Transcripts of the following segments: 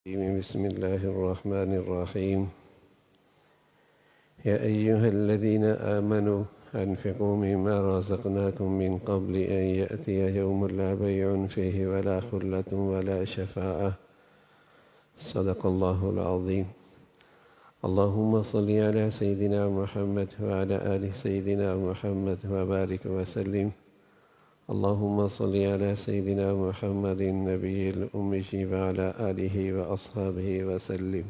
بسم الله الرحمن الرحيم يا أيها الذين آمنوا أنفقوا مما رزقناكم من قبل أن يأتي يوم لا بيع فيه ولا خلة ولا شفاعة صدق الله العظيم اللهم صل على سيدنا محمد وعلى آل سيدنا محمد وبارك وسلم اللهم صل على سيدنا محمد النبي الأمي وعلى آلہ وأصحابہ وسلم۔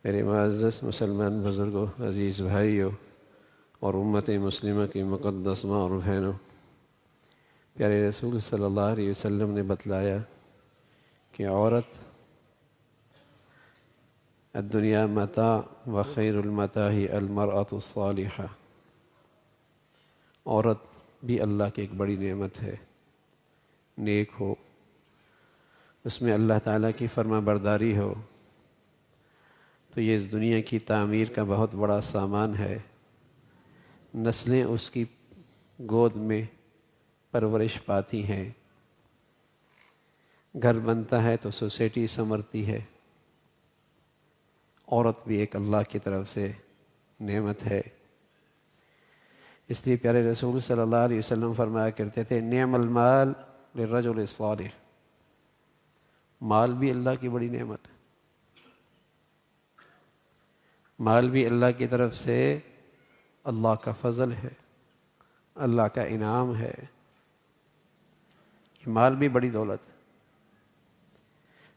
میرے معزز مسلمان بزرگوں، عزیز بھائیوں اور امت مسلمہ کی مقدس ماں اور بہنوں، پیارے رسول صلی اللہ علیہ وسلم نے بتلایا کہ عورت الدنیا متاع وخیر المتاع المرأة الصالحہ، عورت بھی اللہ کی ایک بڑی نعمت ہے، نیک ہو، اس میں اللہ تعالیٰ کی فرما برداری ہو تو یہ اس دنیا کی تعمیر کا بہت بڑا سامان ہے۔ نسلیں اس کی گود میں پرورش پاتی ہیں، گھر بنتا ہے تو سوسائٹی سنورتی ہے۔ عورت بھی ایک اللہ کی طرف سے نعمت ہے۔ اس لیے پیارے رسول صلی اللہ علیہ وسلم فرمایا کرتے تھے نعم المال للرجل الصالح، مال بھی اللہ کی بڑی نعمت ہے، مال بھی اللہ کی طرف سے اللہ کا فضل ہے، اللہ کا انعام ہے۔ یہ مال بھی بڑی دولت ہے۔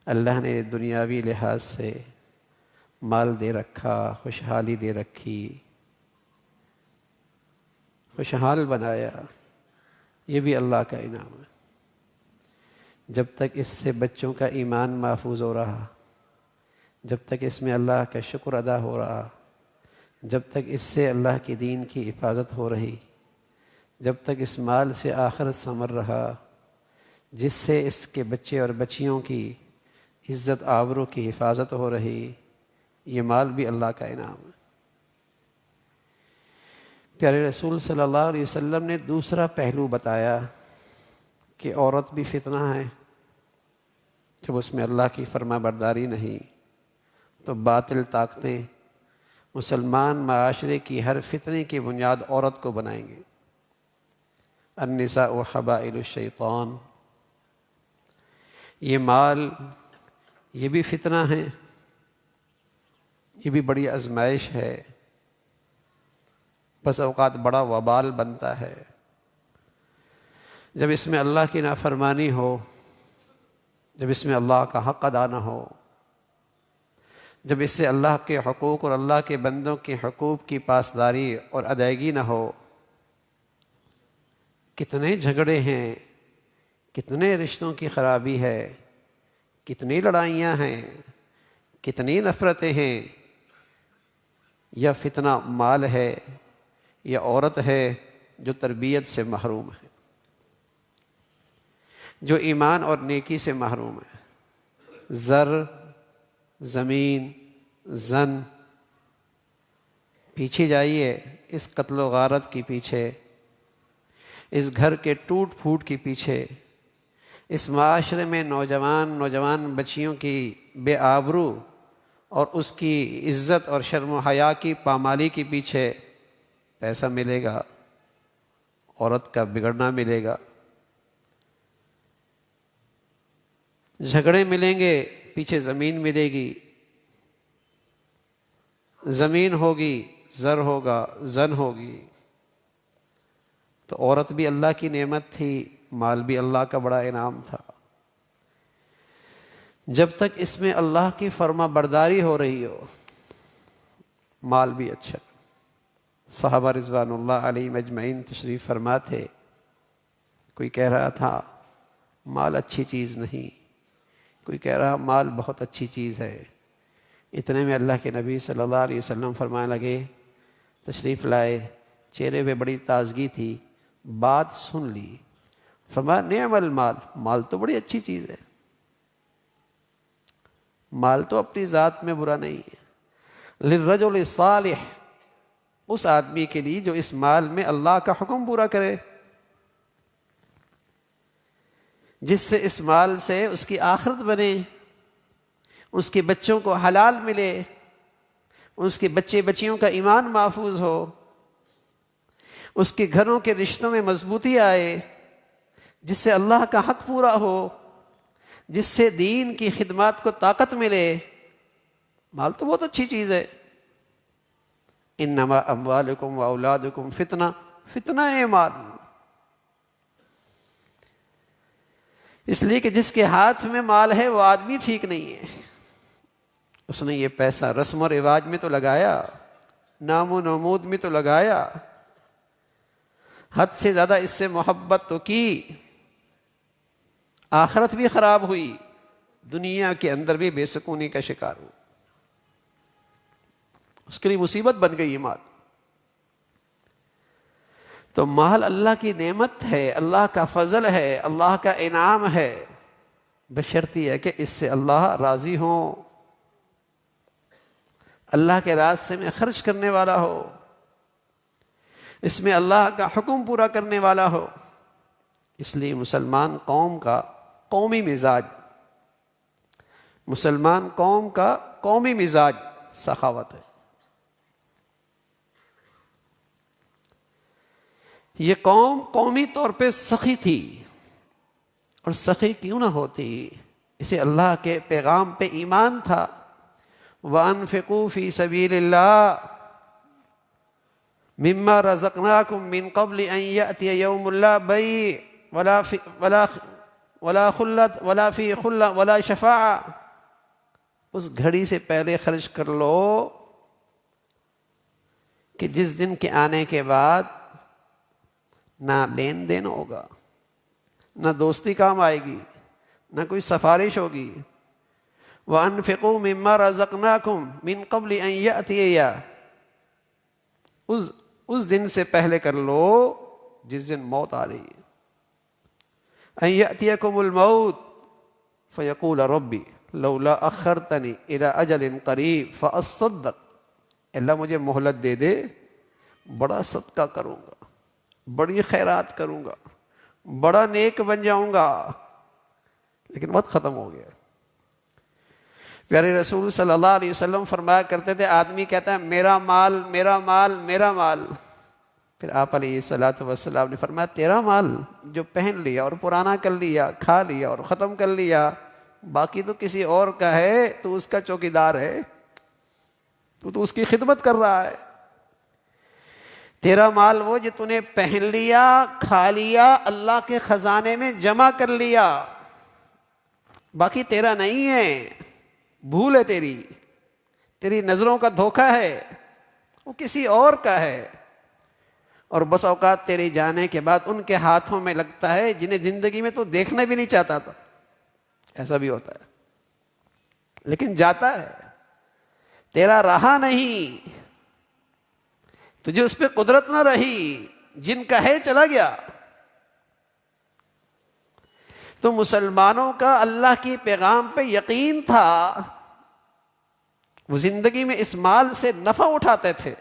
اللہ نے دنیاوی لحاظ سے مال دے رکھا، خوشحالی دے رکھی، خوشحال بنایا، یہ بھی اللہ کا انعام ہے۔ جب تک اس سے بچوں کا ایمان محفوظ ہو رہا، جب تک اس میں اللہ کا شکر ادا ہو رہا، جب تک اس سے اللہ کے دین کی حفاظت ہو رہی، جب تک اس مال سے آخرت ثمر رہا، جس سے اس کے بچے اور بچیوں کی عزت آبرو کی حفاظت ہو رہی، یہ مال بھی اللہ کا انعام ہے۔ پیارے رسول صلی اللہ علیہ وسلم نے دوسرا پہلو بتایا کہ عورت بھی فتنہ ہے، جب اس میں اللہ کی فرما برداری نہیں تو باطل طاقتیں مسلمان معاشرے کی ہر فتنے کی بنیاد عورت کو بنائیں گے۔ النساء حبائل الشیطان، یہ مال، یہ بھی فتنہ ہے، یہ بھی بڑی آزمائش ہے، بس اوقات بڑا وبال بنتا ہے جب اس میں اللہ کی نافرمانی ہو، جب اس میں اللہ کا حق ادا نہ ہو، جب اس سے اللہ کے حقوق اور اللہ کے بندوں کے حقوق کی پاسداری اور ادائیگی نہ ہو۔ کتنے جھگڑے ہیں، کتنے رشتوں کی خرابی ہے، کتنی لڑائیاں ہیں، کتنی نفرتیں ہیں۔ یا فتنہ مال ہے، یا عورت ہے جو تربیت سے محروم ہے، جو ایمان اور نیکی سے محروم ہے۔ زر، زمین، زن، پیچھے جائیے اس قتل و غارت کے پیچھے، اس گھر کے ٹوٹ پھوٹ کے پیچھے، اس معاشرے میں نوجوان بچیوں کی بے آبرو اور اس کی عزت اور شرم و حیا کی پامالی کے پیچھے پیسہ ملے گا، عورت کا بگڑنا ملے گا، جھگڑے ملیں گے، پیچھے زمین ملے گی، زمین ہوگی، زر ہوگا، زن ہوگی۔ تو عورت بھی اللہ کی نعمت تھی، مال بھی اللہ کا بڑا انعام تھا۔ جب تک اس میں اللہ کی فرما برداری ہو رہی ہو، مال بھی اچھا۔ صحابہ رضوان اللہ علیہم اجمعین تشریف فرما تھے، کوئی کہہ رہا تھا مال اچھی چیز نہیں، کوئی کہہ رہا مال بہت اچھی چیز ہے۔ اتنے میں اللہ کے نبی صلی اللہ علیہ وسلم فرمانے لگے، تشریف لائے، چہرے پہ بڑی تازگی تھی، بات سن لی، فرمایا نعم المال، مال تو بڑی اچھی چیز ہے، مال تو اپنی ذات میں برا نہیں ہے، للرجل الصالح، اس آدمی کے لیے جو اس مال میں اللہ کا حکم پورا کرے، جس سے اس مال سے اس کی آخرت بنے، اس کے بچوں کو حلال ملے، اس کے بچے بچیوں کا ایمان محفوظ ہو، اس کے گھروں کے رشتوں میں مضبوطی آئے، جس سے اللہ کا حق پورا ہو، جس سے دین کی خدمات کو طاقت ملے۔ مال تو بہت اچھی چیز ہے، انما اموالکم و اولادکم فتنہ، فتنہ ہے مال۔ اس لیے کہ جس کے ہاتھ میں مال ہے وہ آدمی ٹھیک نہیں ہے۔ اس نے یہ پیسہ رسم و رواج میں تو لگایا، نام و نمود میں تو لگایا، حد سے زیادہ اس سے محبت تو کی، آخرت بھی خراب ہوئی، دنیا کے اندر بھی بے سکونی کا شکار ہو، اس کے لیے مصیبت بن گئی یہ مال۔ تو مال اللہ کی نعمت ہے، اللہ کا فضل ہے، اللہ کا انعام ہے، بشرطی ہے کہ اس سے اللہ راضی ہوں، اللہ کے راستے میں خرچ کرنے والا ہو، اس میں اللہ کا حکم پورا کرنے والا ہو۔ اس لیے مسلمان قوم کا قومی مزاج، مسلمان قوم کا قومی مزاج سخاوت ہے۔ یہ قوم قومی طور پہ سخی تھی، اور سخی کیوں نہ ہوتی، اسے اللہ کے پیغام پہ ایمان تھا۔ وَأَنفِقُوا فِي سَبِيلِ اللَّهِ مِمَّا رَزَقْنَاكُم مِّن قَبْلِ أَن يَأْتِيَ يَوْمٌ لَّا بَيْعٌ وَلَا خُلَّةٌ وَلَا فِيهِ خُلَّةٌ وَلَا شَفَاعَةٌ۔ اس گھڑی سے پہلے خرچ کر لو کہ جس دن کے آنے کے بعد نہ لین دین ہوگا، نہ دوستی کام آئے گی، نہ کوئی سفارش ہوگی۔ وَأَنفِقُوا مِمَّا رَزَقْنَاكُم مِّن قَبْلِ أَن يَأْتِيَ، اس دن سے پہلے کر لو جس دن موت آ رہی ہے۔ أَن يَأْتِيَكُمُ الْمَوْتُ فَيَقُولَ رَبِّ لَوْلَا أَخَّرْتَنِي إِلَىٰ أَجَلٍ قَرِيبٍ فَأَصَّدَّقْ، اللہ مجھے مہلت دے دے، بڑا صدقہ کروں گا، بڑی خیرات کروں گا، بڑا نیک بن جاؤں گا، لیکن وقت ختم ہو گیا۔ پیارے رسول صلی اللہ علیہ وسلم فرمایا کرتے تھے، آدمی کہتا ہے میرا مال میرا مال میرا مال، پھر آپ علیہ الصلوۃ والسلام نے فرمایا تیرا مال جو پہن لیا اور پرانا کر لیا، کھا لیا اور ختم کر لیا، باقی تو کسی اور کا ہے، تو اس کا چوکیدار ہے، تو اس کی خدمت کر رہا ہے۔ تیرا مال وہ جو تو نے پہن لیا، کھا لیا، اللہ کے خزانے میں جمع کر لیا، باقی تیرا نہیں ہے، بھول ہے تیری نظروں کا دھوکہ ہے، وہ کسی اور کا ہے، اور بس اوقات تیرے جانے کے بعد ان کے ہاتھوں میں لگتا ہے جنہیں زندگی میں تو دیکھنا بھی نہیں چاہتا تھا، ایسا بھی ہوتا ہے، لیکن جاتا ہے، تیرا رہا نہیں، تجھے اس پہ قدرت نہ رہی، جن کا ہے چلا گیا۔ تو مسلمانوں کا اللہ کی پیغام پہ یقین تھا، وہ زندگی میں اس مال سے نفع اٹھاتے تھے،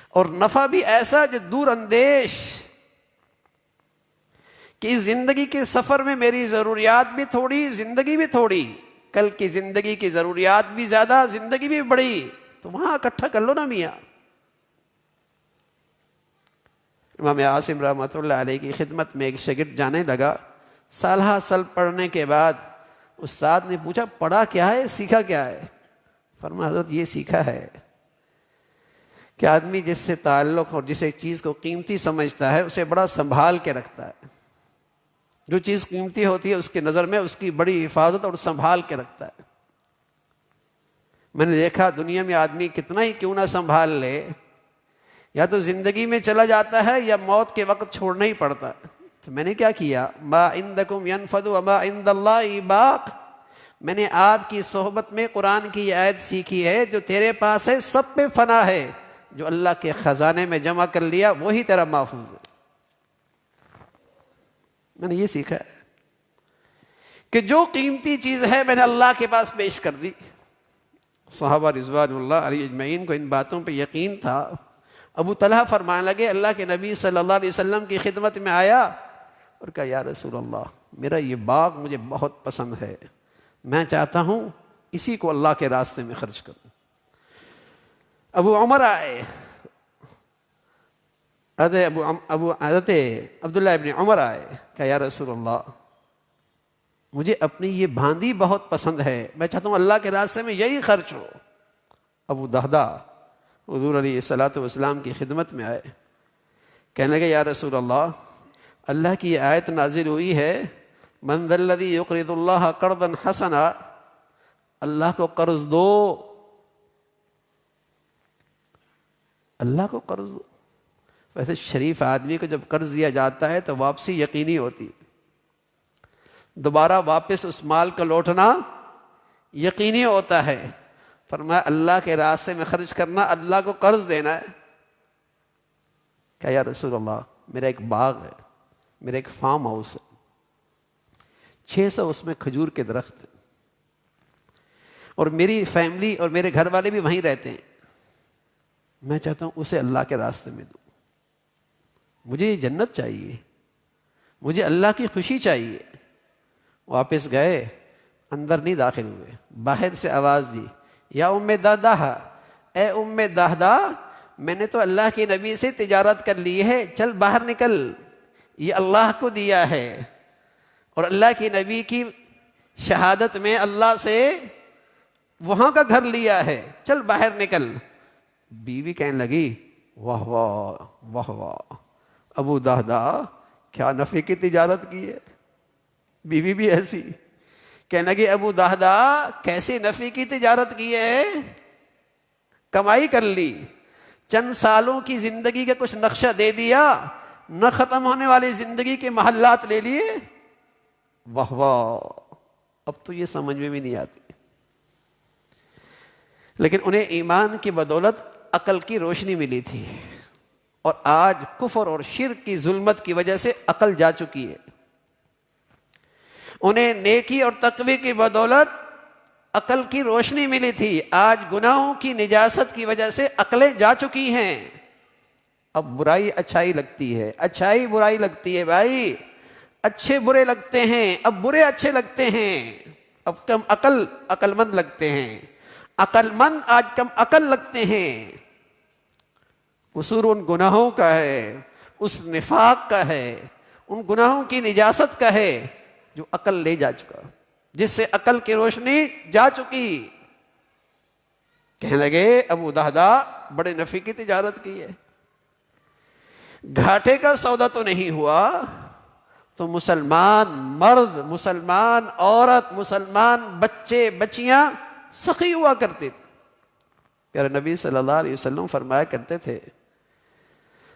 اور نفع بھی ایسا جو دور اندیش، کہ اس زندگی کے سفر میں میری ضروریات بھی تھوڑی، زندگی بھی تھوڑی، کل کی زندگی کی ضروریات بھی زیادہ، زندگی بھی بڑی، تو وہاں اکٹھا کر لو نا میاں۔ امام عاصم رحمۃ اللہ علیہ کی خدمت میں ایک شاگرد جانے لگا، سالہ سال پڑھنے کے بعد استاد نے پوچھا پڑھا کیا ہے، سیکھا کیا ہے؟ فرمایا حضرت یہ سیکھا ہے کہ آدمی جس سے تعلق اور جس ایک چیز کو قیمتی سمجھتا ہے اسے بڑا سنبھال کے رکھتا ہے، جو چیز قیمتی ہوتی ہے اس کی نظر میں اس کی بڑی حفاظت اور سنبھال کے رکھتا ہے۔ میں نے دیکھا دنیا میں آدمی کتنا ہی کیوں نہ سنبھال لے، یا تو زندگی میں چلا جاتا ہے یا موت کے وقت چھوڑنا ہی پڑتا ہے۔ تو میں نے کیا کیا، ما عندکم ینفد وما عند اللہ باق، میں نے آپ کی صحبت میں قرآن کی یہ آیت سیکھی ہے، جو تیرے پاس ہے سب پہ فنا ہے، جو اللہ کے خزانے میں جمع کر لیا وہی تیرا محفوظ ہے۔ میں نے یہ سیکھا ہے کہ جو قیمتی چیز ہے میں نے اللہ کے پاس پیش کر دی۔ صحابہ رضوان اللہ علیہ اجمعین کو ان باتوں پہ یقین تھا۔ ابو طلحہ فرمانے لگے، اللہ کے نبی صلی اللہ علیہ وسلم کی خدمت میں آیا اور کہا یا رسول اللہ، میرا یہ باغ مجھے بہت پسند ہے، میں چاہتا ہوں اسی کو اللہ کے راستے میں خرچ کروں. ابو عمر آئے، حضرت عبداللہ ابن عمر آئے کہ یا رسول اللہ مجھے اپنی یہ باندی بہت پسند ہے، میں چاہتا ہوں اللہ کے راستے میں یہی خرچ ہو. ابو دہدا حضور علیہ الصلوۃ والسلام کی خدمت میں آئے، کہنے لگے یا رسول اللہ، اللہ کی یہ آیت نازل ہوئی ہے من ذا الذی یقرض اللہ قرضا حسنا، اللہ کو قرض دو، اللہ کو قرض دو. ویسے شریف آدمی کو جب قرض دیا جاتا ہے تو واپسی یقینی ہوتی ہے، دوبارہ واپس اس مال کا لوٹنا یقینی ہوتا ہے. فرمایا اللہ کے راستے میں خرچ کرنا، اللہ کو قرض دینا ہے. کہ یا رسول اللہ میرا ایک باغ ہے، میرا ایک فارم ہاؤس ہے، 600 اس میں کھجور کے درخت ہیں، اور میری فیملی اور میرے گھر والے بھی وہیں رہتے ہیں، میں چاہتا ہوں اسے اللہ کے راستے میں دوں. مجھے یہ جنت چاہیے، مجھے اللہ کی خوشی چاہیے. واپس گئے، اندر نہیں داخل ہوئے، باہر سے آواز دی یا ام دہدہ، اے ام دہدہ میں نے تو اللہ کے نبی سے تجارت کر لی ہے، چل باہر نکل، یہ اللہ کو دیا ہے اور اللہ کے نبی کی شہادت میں اللہ سے وہاں کا گھر لیا ہے، چل باہر نکل. بیوی کہنے لگی واہ واہ واہ واہ، ابو دہدہ کیا نفع کی تجارت کی ہے. بیوی بھی ایسی کہنے لگی ابو دہدہ کیسے نفع کی تجارت کی ہے، کمائی کر لی، چند سالوں کی زندگی کا کچھ نقشہ دے دیا، نہ ختم ہونے والی زندگی کے محلات لے لیے. واہ واہ، اب تو یہ سمجھ میں بھی نہیں آتی. لیکن انہیں ایمان کی بدولت عقل کی روشنی ملی تھی، اور آج کفر اور شرک کی ظلمت کی وجہ سے عقل جا چکی ہے. انہیں نیکی اور تقوی کی بدولت عقل کی روشنی ملی تھی، آج گناہوں کی نجاست کی وجہ سے عقلیں جا چکی ہیں. اب برائی اچھائی لگتی ہے، اچھائی برائی لگتی ہے بھائی، اچھے برے لگتے ہیں، اب برے اچھے لگتے ہیں، اب کم عقل مند لگتے ہیں، عقل مند آج کم عقل لگتے ہیں. قصور ان گناہوں کا ہے، اس نفاق کا ہے، ان گناہوں کی نجاست کا ہے جو عقل لے جا چکا، جس سے عقل کی روشنی جا چکی. کہنے لگے ابو دہدہ بڑے نفع کی تجارت کی ہے، گھاٹے کا سودا تو نہیں ہوا. تو مسلمان مرد، مسلمان عورت، مسلمان بچے بچیاں سخی ہوا کرتے تھے. پیارے نبی صلی اللہ علیہ وسلم فرمایا کرتے تھے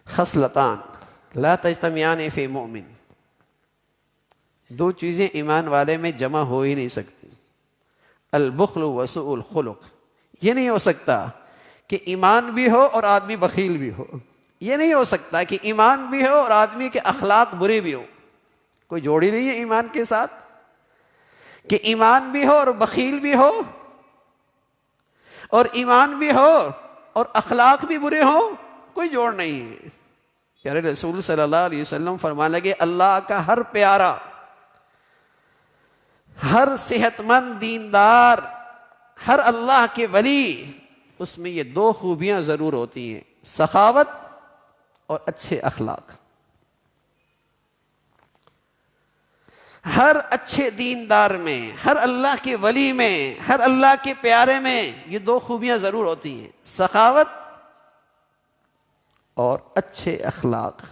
خصلتان لا تجتمعان فی مومن، دو چیزیں ایمان والے میں جمع ہو ہی نہیں سکتی، البخل وسوء الخلق. یہ نہیں ہو سکتا کہ ایمان بھی ہو اور آدمی بخیل بھی ہو، یہ نہیں ہو سکتا کہ ایمان بھی ہو اور آدمی کے اخلاق برے بھی ہو. کوئی جوڑی نہیں ہے ایمان کے ساتھ کہ ایمان بھی ہو اور بخیل بھی ہو، اور ایمان بھی ہو اور اخلاق بھی برے ہو، کوئی جوڑ نہیں ہے. پیارے رسول صلی اللہ علیہ وسلم فرمانے لگے اللہ کا ہر پیارا، ہر صحت مند دیندار، ہر اللہ کے ولی، اس میں یہ دو خوبیاں ضرور ہوتی ہیں، سخاوت اور اچھے اخلاق. ہر اچھے دیندار میں، ہر اللہ کے ولی میں، ہر اللہ کے پیارے میں یہ دو خوبیاں ضرور ہوتی ہیں، سخاوت اور اچھے اخلاق.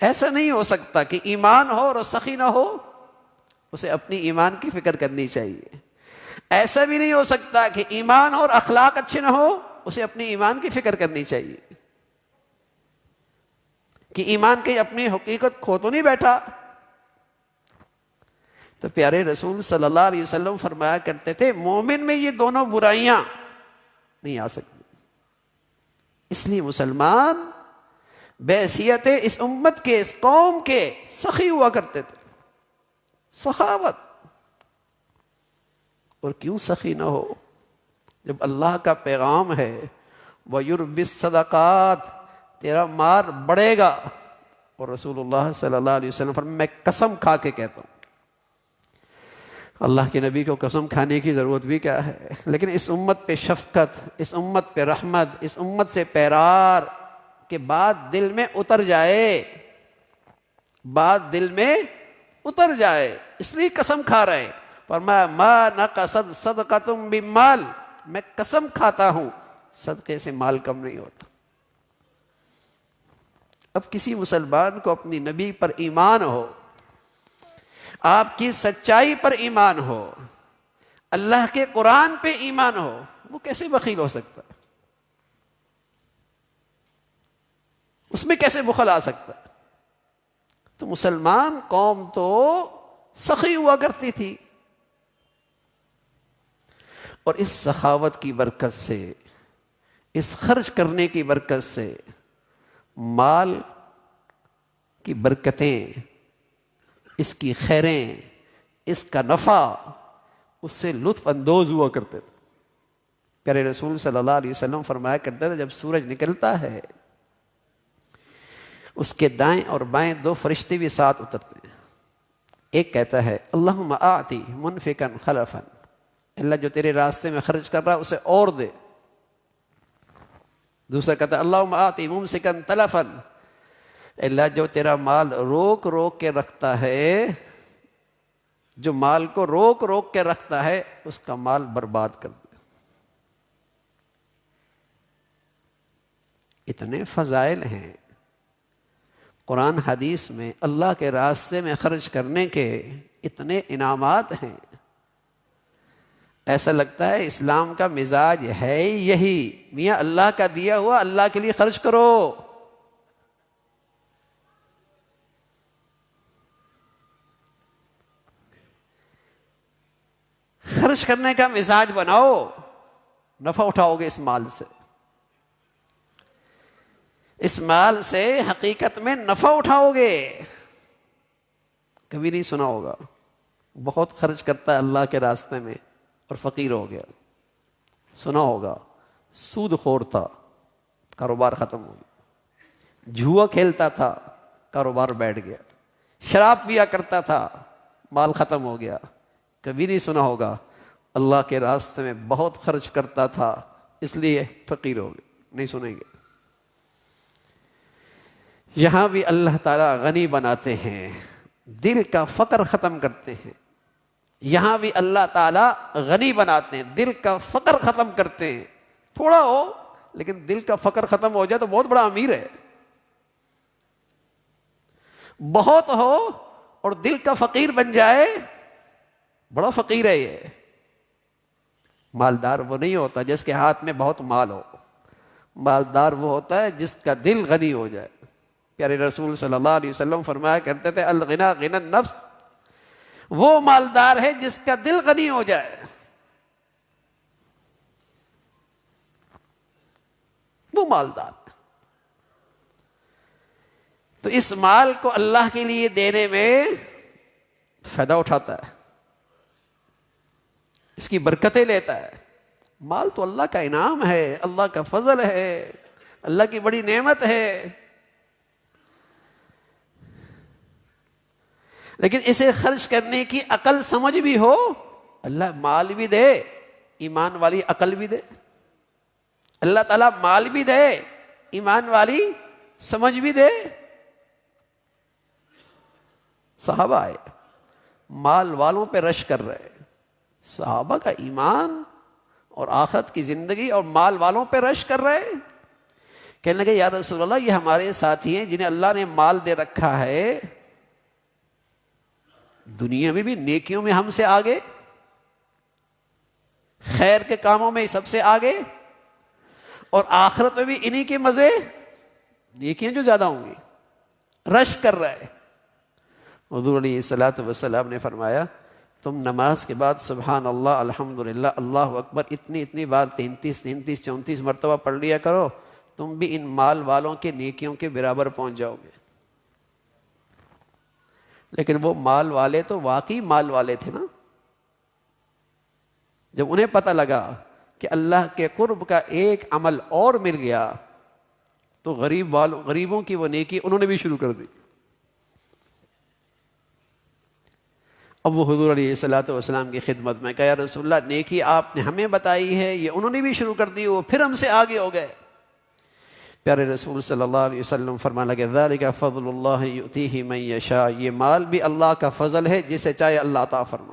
ایسا نہیں ہو سکتا کہ ایمان ہو اور سخی نہ ہو، اسے اپنی ایمان کی فکر کرنی چاہیے. ایسا بھی نہیں ہو سکتا کہ ایمان ہو اور اخلاق اچھے نہ ہو، اسے اپنی ایمان کی فکر کرنی چاہیے کہ ایمان کی اپنی حقیقت کھو تو نہیں بیٹھا. تو پیارے رسول صلی اللہ علیہ وسلم فرمایا کرتے تھے مومن میں یہ دونوں برائیاں نہیں آ سکتی. اس لیے مسلمان بحیثیت اس امت کے، اس قوم کے سخی ہوا کرتے تھے، سخاوت. اور کیوں سخی نہ ہو جب اللہ کا پیغام ہے وَيُرْبِ الصَّدَقَاتِ، تیرا مال بڑھے گا. اور رسول اللہ صلی اللہ علیہ وسلم فرمایا میں قسم کھا کے کہتا ہوں اللہ کے نبی کو قسم کھانے کی ضرورت بھی کیا ہے، لیکن اس امت پہ شفقت، اس امت پہ رحمت، اس امت سے پیرار کے بعد دل میں اتر جائے، بات دل میں اتر جائے، اس لیے قسم کھا رہے. فرمایا ما نقصت صدقۃ بمال، میں قسم کھاتا ہوں صدقے سے مال کم نہیں ہوتا. اب کسی مسلمان کو اپنی نبی پر ایمان ہو، آپ کی سچائی پر ایمان ہو، اللہ کے قرآن پہ ایمان ہو، وہ کیسے بخیل ہو سکتا ہے؟ اس میں کیسے بخل آ سکتا ہے؟ تو مسلمان قوم تو سخی ہوا کرتی تھی، اور اس سخاوت کی برکت سے، اس خرچ کرنے کی برکت سے مال کی برکتیں، اس کی خیریں، اس کا نفع، اس سے لطف اندوز ہوا کرتے تھے. پیارے رسول صلی اللہ علیہ وسلم فرمایا کرتے تھے جب سورج نکلتا ہے اس کے دائیں اور بائیں دو فرشتے بھی ساتھ اترتے ہیں. ایک کہتا ہے اللہم آتی منفقا خلفا، اللہ جو تیرے راستے میں خرچ کر رہا اسے اور دے. دوسرا کہتا ہے اللہم آتی ممسکا تلفا، اللہ جو تیرا مال روک روک کے رکھتا ہے، جو مال کو روک روک کے رکھتا ہے اس کا مال برباد کر دے. اتنے فضائل ہیں قرآن حدیث میں، اللہ کے راستے میں خرچ کرنے کے اتنے انعامات ہیں. ایسا لگتا ہے اسلام کا مزاج ہے یہی، میاں اللہ کا دیا ہوا اللہ کے لیے خرچ کرو. خرچ کرنے کا مزاج بناؤ، نفع اٹھاؤ گے اس مال سے. اس مال سے حقیقت میں نفع اٹھاؤ گے. کبھی نہیں سنا ہوگا بہت خرچ کرتا ہے اللہ کے راستے میں اور فقیر ہو گیا. سنا ہوگا سود خور تھا، کاروبار ختم ہو گیا. جوا کھیلتا تھا، کاروبار بیٹھ گیا. شراب پیا کرتا تھا، مال ختم ہو گیا. کبھی نہیں سنا ہوگا اللہ کے راستے میں بہت خرچ کرتا تھا اس لیے فقیر ہو گئے. نہیں سنیں گے. یہاں بھی اللہ تعالیٰ غنی بناتے ہیں، دل کا فقر ختم کرتے ہیں. یہاں بھی اللہ تعالیٰ غنی بناتے ہیں، دل کا فقر ختم کرتے ہیں. تھوڑا ہو لیکن دل کا فقر ختم ہو جائے تو بہت بڑا امیر ہے. بہت ہو اور دل کا فقیر بن جائے بڑا فقیر ہے. یہ مالدار وہ نہیں ہوتا جس کے ہاتھ میں بہت مال ہو، مالدار وہ ہوتا ہے جس کا دل غنی ہو جائے. پیارے رسول صلی اللہ علیہ وسلم فرمایا کرتے تھے الغنا غنى النفس، وہ مالدار ہے جس کا دل غنی ہو جائے. وہ مالدار. تو اس مال کو اللہ کے لیے دینے میں فائدہ اٹھاتا ہے، اس کی برکتیں لیتا ہے. مال تو اللہ کا انعام ہے، اللہ کا فضل ہے، اللہ کی بڑی نعمت ہے. لیکن اسے خرچ کرنے کی عقل سمجھ بھی ہو، اللہ مال بھی دے، ایمان والی عقل بھی دے. اللہ تعالیٰ مال بھی دے، ایمان والی سمجھ بھی دے. صحابہ آئے مال والوں پہ رش کر رہے. صحابہ کا ایمان اور آخرت کی زندگی اور مال والوں پہ رش کر رہے. کہنے لگے یا رسول اللہ یہ ہمارے ساتھی ہیں جنہیں اللہ نے مال دے رکھا ہے، دنیا میں بھی نیکیوں میں ہم سے آگے، خیر کے کاموں میں سب سے آگے، اور آخرت میں بھی انہی کے مزے، نیکیاں جو زیادہ ہوں گی. رش کر رہے. حضور علیہ الصلوۃ والسلام نے فرمایا تم نماز کے بعد سبحان اللہ الحمدللہ اللہ اکبر اتنی بار 33 34 مرتبہ پڑھ لیا کرو، تم بھی ان مال والوں کے نیکیوں کے برابر پہنچ جاؤ گے. لیکن وہ مال والے تو واقعی مال والے تھے نا. جب انہیں پتہ لگا کہ اللہ کے قرب کا ایک عمل اور مل گیا تو غریبوں کی وہ نیکی انہوں نے بھی شروع کر دی. اب وہ حضور علیہ الصلوۃ والسلام کی خدمت میں کہا یا رسول اللہ نیکی آپ نے ہمیں بتائی ہے، یہ انہوں نے بھی شروع کر دی، وہ پھر ہم سے آگے ہو گئے۔ پیارے رسول صلی اللہ علیہ وسلم فرمانے لگے ذالک فضل اللہ یؤتیہ من یشاء، یہ مال بھی اللہ کا فضل ہے، جسے چاہے اللہ عطا فرما۔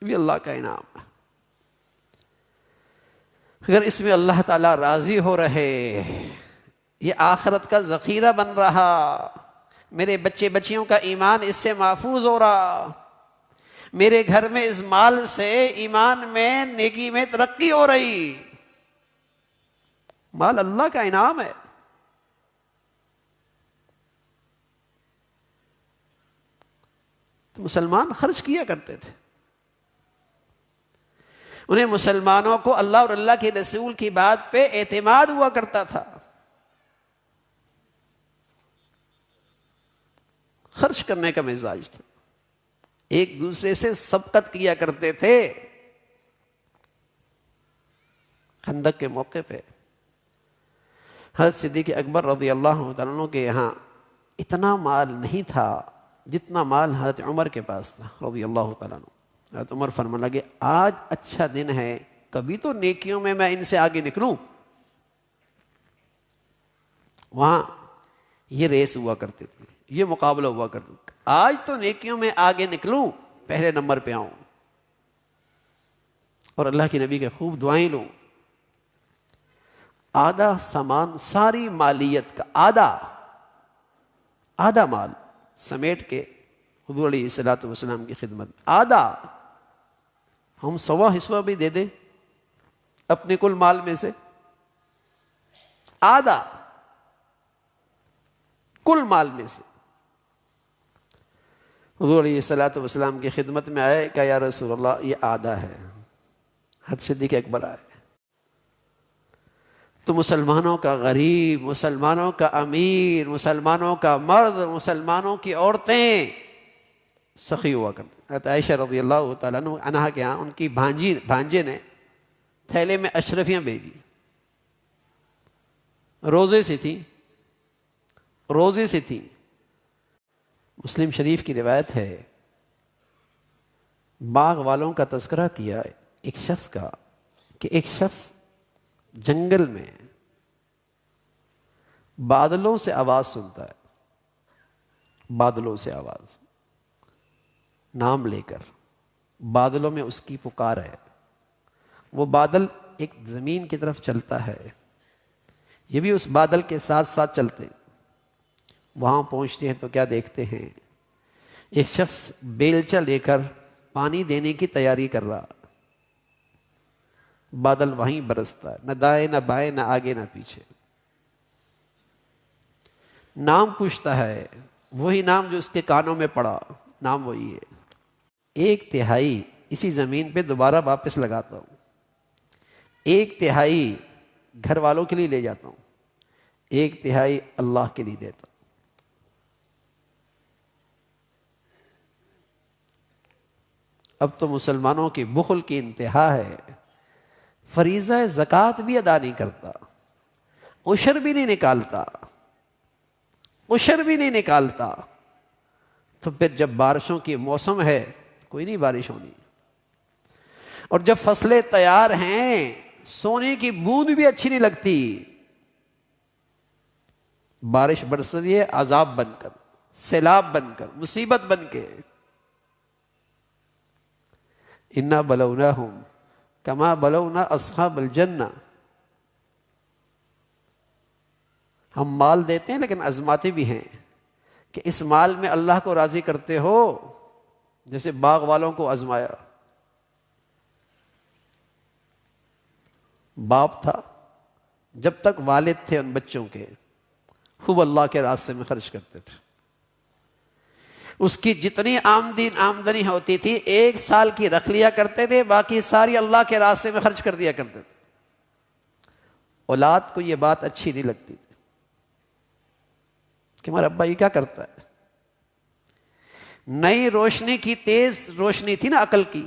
یہ اللہ کا انعام ہے، اگر اس میں اللہ تعالیٰ راضی ہو رہے، یہ آخرت کا ذخیرہ بن رہا، میرے بچے بچیوں کا ایمان اس سے محفوظ ہو رہا، میرے گھر میں اس مال سے ایمان میں نیکی میں ترقی ہو رہی۔ مال اللہ کا انعام ہے۔ تو مسلمان خرچ کیا کرتے تھے، انہیں مسلمانوں کو اللہ اور اللہ کے رسول کی بات پہ اعتماد ہوا کرتا تھا، خرچ کرنے کا مزاج تھا، ایک دوسرے سے سبقت کیا کرتے تھے۔ خندق کے موقع پہ حضرت صدیق اکبر رضی اللہ تعالیٰ عنہ کے یہاں اتنا مال نہیں تھا جتنا مال حضرت عمر کے پاس تھا رضی اللہ تعالیٰ عنہ۔ حضرت عمر فرمانے لگے آج اچھا دن ہے، کبھی تو نیکیوں میں ان سے آگے نکلوں۔ وہاں یہ ریس ہوا کرتے تھے، یہ مقابلہ ہوا کرتا تھا، آج تو نیکیوں میں آگے نکلوں، پہلے نمبر پہ آؤں اور اللہ کے نبی کے خوب دعائیں لوں۔ آدھا سامان، ساری مالیت کا آدھا مال سمیٹ کے حضور علیہ الصلوۃ والسلام کی خدمت، آدھا ہم 100 حصہ بھی دے دیں اپنے کل مال میں سے، آدھا کل مال میں سے حضور علیہ الصلوۃ والسلام کی خدمت میں آئے کہ یا رسول اللہ یہ آدھا ہے۔ حضرت صدیق اکبر آئے تو مسلمانوں کا غریب، مسلمانوں کا امیر، مسلمانوں کا مرد، مسلمانوں کی عورتیں سخی ہوا کرتے۔ حضرت عائشہ رضی اللہ تعالیٰ عنہا کے ہاں ان کی بھانجے نے تھیلے میں اشرفیاں بھیجی، روزے سے تھی۔ مسلم شریف کی روایت ہے، باغ والوں کا تذکرہ کیا ایک شخص کا کہ ایک شخص جنگل میں بادلوں سے آواز سنتا ہے، بادلوں سے آواز، نام لے کر بادلوں میں اس کی پکار ہے، وہ بادل ایک زمین کی طرف چلتا ہے، یہ بھی اس بادل کے ساتھ ساتھ چلتے ہیں۔ وہاں پہنچتے ہیں تو کیا دیکھتے ہیں، ایک شخص بیلچا لے کر پانی دینے کی تیاری کر رہا، بادل وہیں برستا ہے، نہ دائیں نہ بائیں، نہ آگے نہ پیچھے۔ نام پوچھتا ہے، وہی نام جو اس کے کانوں میں پڑا، نام وہی ہے۔ 1/3 اسی زمین پہ دوبارہ واپس لگاتا ہوں، 1/3 گھر والوں کے لیے لے جاتا ہوں، 1/3 اللہ کے لیے دیتا ہوں۔ اب تو مسلمانوں کی بخل کی انتہا ہے، فریضہ زکوٰۃ بھی ادا نہیں کرتا، عشر بھی نہیں نکالتا، تو پھر جب بارشوں کی موسم ہے کوئی نہیں بارش ہونی، اور جب فصلیں تیار ہیں سونے کی بوند بھی اچھی نہیں لگتی، بارش برستی ہے عذاب بن کر، سیلاب بن کر، مصیبت بن کے۔ انا بلوناہم کما بلونا اصحاب الجنہ، ہم مال دیتے ہیں لیکن آزماتے بھی ہیں کہ اس مال میں اللہ کو راضی کرتے ہو، جیسے باغ والوں کو آزمایا۔ باپ تھا، جب تک والد تھے ان بچوں کے خوب اللہ کے راستے میں خرچ کرتے تھے، اس کی جتنی آمدنی ہوتی تھی 1 سال کی رکھ لیا کرتے تھے، باقی ساری اللہ کے راستے میں خرچ کر دیا کرتے تھے۔ اولاد کو یہ بات اچھی نہیں لگتی کہ ہمارا ابا یہ کیا کرتا ہے۔ نئی روشنی کی، تیز روشنی تھی نا عقل کی،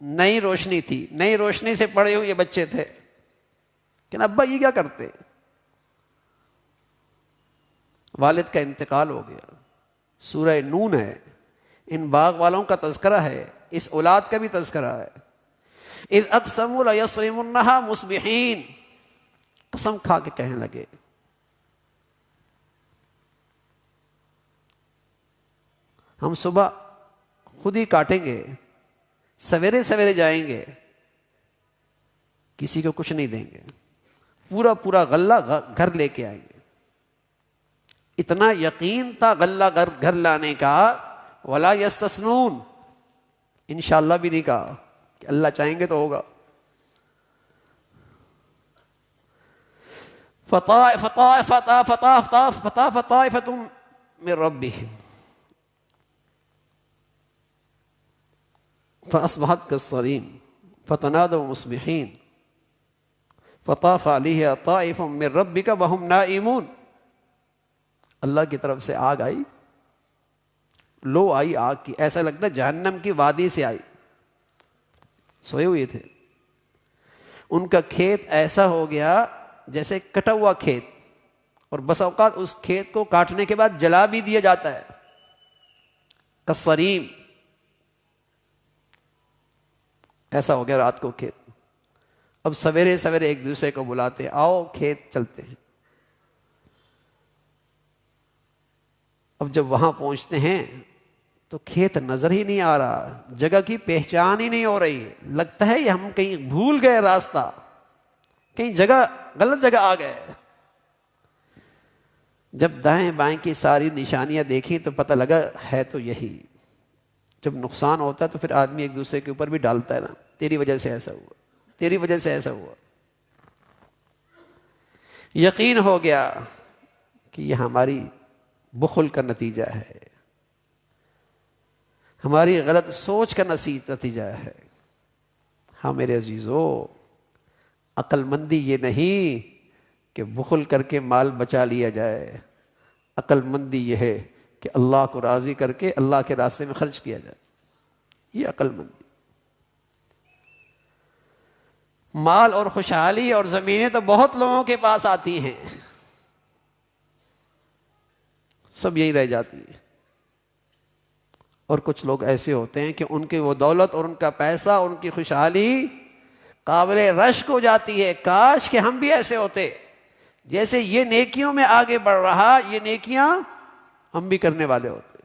نئی روشنی تھی، نئی روشنی سے پڑے ہوئے بچے تھے کہ ابا یہ کیا کرتے۔ والد کا انتقال ہو گیا. سورہ نون ہے، ان باغ والوں کا تذکرہ ہے، اس اولاد کا بھی تذکرہ ہے. اذ اقسموا لیصرمنھا مصبحین، قسم کھا کے کہنے لگے ہم صبح خود ہی کاٹیں گے، سویرے سویرے جائیں گے، کسی کو کچھ نہیں دیں گے، پورا پورا غلہ گھر لے کے آئیں گے. اتنا یقین تھا غلہ گھر لانے کا. ولا یستثنون، انشاءاللہ بھی نہیں کہا کہ اللہ چاہیں گے تو ہوگا. فطائفۃ من ربهم فاصبحت كالصريم فتنادوا مصبحين فطاف عليها طائف من ربك وهم نائمون. اللہ کی طرف سے آگ آئی، لو آئی آگ کی، ایسا لگتا ہے جہنم کی وادی سے آئی. سوئے ہوئے تھے. ان کا کھیت ایسا ہو گیا جیسے کٹا ہوا کھیت، اور بس اوقات اس کھیت کو کاٹنے کے بعد جلا بھی دیا جاتا ہے. کسریم، ایسا ہو گیا رات کو کھیت. اب سویرے سویرے ایک دوسرے کو بلاتے، آؤ کھیت چلتے ہیں. اب جب وہاں پہنچتے ہیں تو کھیت نظر ہی نہیں آ رہا، جگہ کی پہچان ہی نہیں ہو رہی. لگتا ہے یہ ہم کہیں بھول گئے راستہ، کہیں جگہ غلط جگہ آ گئے. جب دائیں بائیں کی ساری نشانیاں دیکھی تو پتہ لگا ہے تو یہی. جب نقصان ہوتا ہے تو پھر آدمی ایک دوسرے کے اوپر بھی ڈالتا ہے نا، تیری وجہ سے ایسا ہوا، تیری وجہ سے ایسا ہوا. یقین ہو گیا کہ یہ ہماری بخل کا نتیجہ ہے، ہماری غلط سوچ کا نتیجہ ہے. ہاں میرے عزیزو، عقل مندی یہ نہیں کہ بخل کر کے مال بچا لیا جائے. عقل مندی یہ ہے کہ اللہ کو راضی کر کے اللہ کے راستے میں خرچ کیا جائے. یہ عقل مندی. مال اور خوشحالی اور زمینیں تو بہت لوگوں کے پاس آتی ہیں، سب یہی رہ جاتی ہے. اور کچھ لوگ ایسے ہوتے ہیں کہ ان کی وہ دولت اور ان کا پیسہ، ان کی خوشحالی قابل رشک ہو جاتی ہے. کاش کہ ہم بھی ایسے ہوتے، جیسے یہ نیکیوں میں آگے بڑھ رہا، یہ نیکیاں ہم بھی کرنے والے ہوتے.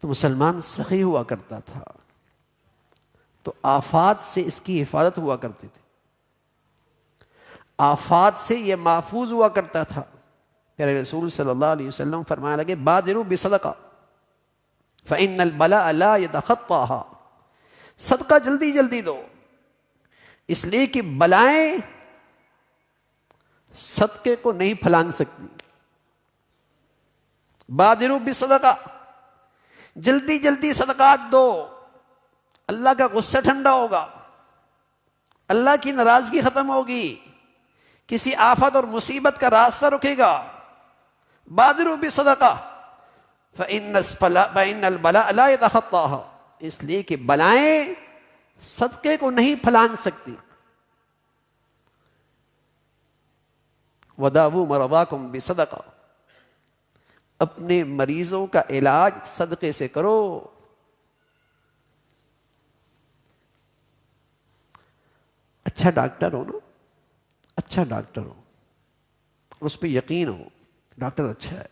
تو مسلمان سخی ہوا کرتا تھا تو آفات سے اس کی حفاظت ہوا کرتی تھی، آفات سے یہ محفوظ ہوا کرتا تھا. پیارے رسول صلی اللہ علیہ وسلم فرمانے لگے بادروا بصدقہ فإن البلاء لا يتخطاها. صدقہ جلدی جلدی دو، اس لیے کہ بلائیں صدقے کو نہیں پھلانگ سکتی. بادروا بصدقہ، جلدی جلدی صدقات دو. اللہ کا غصہ ٹھنڈا ہوگا، اللہ کی ناراضگی ختم ہوگی، کسی آفت اور مصیبت کا راستہ رکے گا. بادروا بصدقہ فإن البلاء لا يتخطاها، اس لیے کہ بلائیں صدقے کو نہیں پھلانگ سکتی. وداووا مرضاکم بصدقہ، اپنے مریضوں کا علاج صدقے سے کرو. اچھا ڈاکٹر ہو نا، اچھا ڈاکٹر ہو، اس پہ یقین ہو ڈاکٹر اچھا ہے،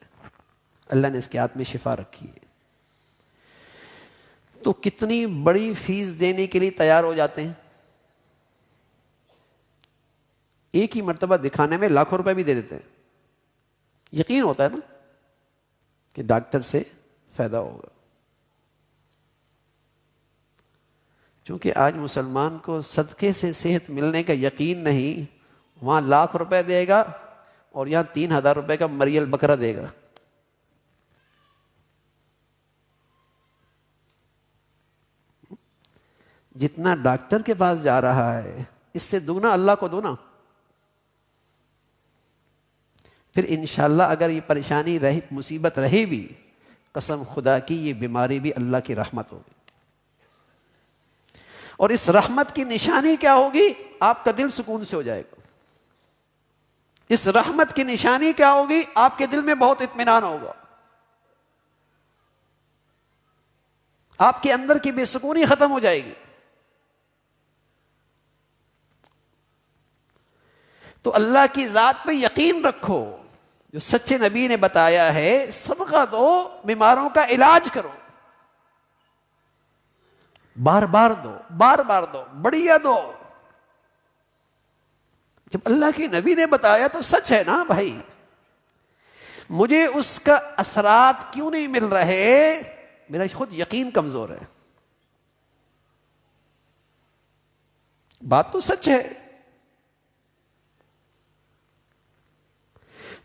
اللہ نے اس کے ہاتھ میں شفا رکھی ہے، تو کتنی بڑی فیس دینے کے لیے تیار ہو جاتے ہیں. ایک ہی مرتبہ دکھانے میں لاکھوں روپے بھی دے دیتے ہیں. یقین ہوتا ہے نا کہ ڈاکٹر سے فائدہ ہوگا. چونکہ آج مسلمان کو صدقے سے صحت ملنے کا یقین نہیں، وہاں لاکھ روپے دے گا اور یہاں 3000 روپے کا مریل بکرا دے گا. جتنا ڈاکٹر کے پاس جا رہا ہے اس سے دگنا اللہ کو دو نا. پھر انشاءاللہ اگر یہ پریشانی رہی، مصیبت رہے بھی، قسم خدا کی یہ بیماری بھی اللہ کی رحمت ہوگی. اور اس رحمت کی نشانی کیا ہوگی؟ آپ کا دل سکون سے ہو جائے گا. اس رحمت کی نشانی کیا ہوگی؟ آپ کے دل میں بہت اطمینان ہوگا، آپ کے اندر کی بے سکونی ختم ہو جائے گی. تو اللہ کی ذات پہ یقین رکھو، جو سچے نبی نے بتایا ہے، صدقہ دو، بیماروں کا علاج کرو، بار بار دو، بار بار دو، بڑھیا دو. جب اللہ کے نبی نے بتایا تو سچ ہے نا بھائی. مجھے اس کا اثرات کیوں نہیں مل رہے؟ میرا خود یقین کمزور ہے. بات تو سچ ہے.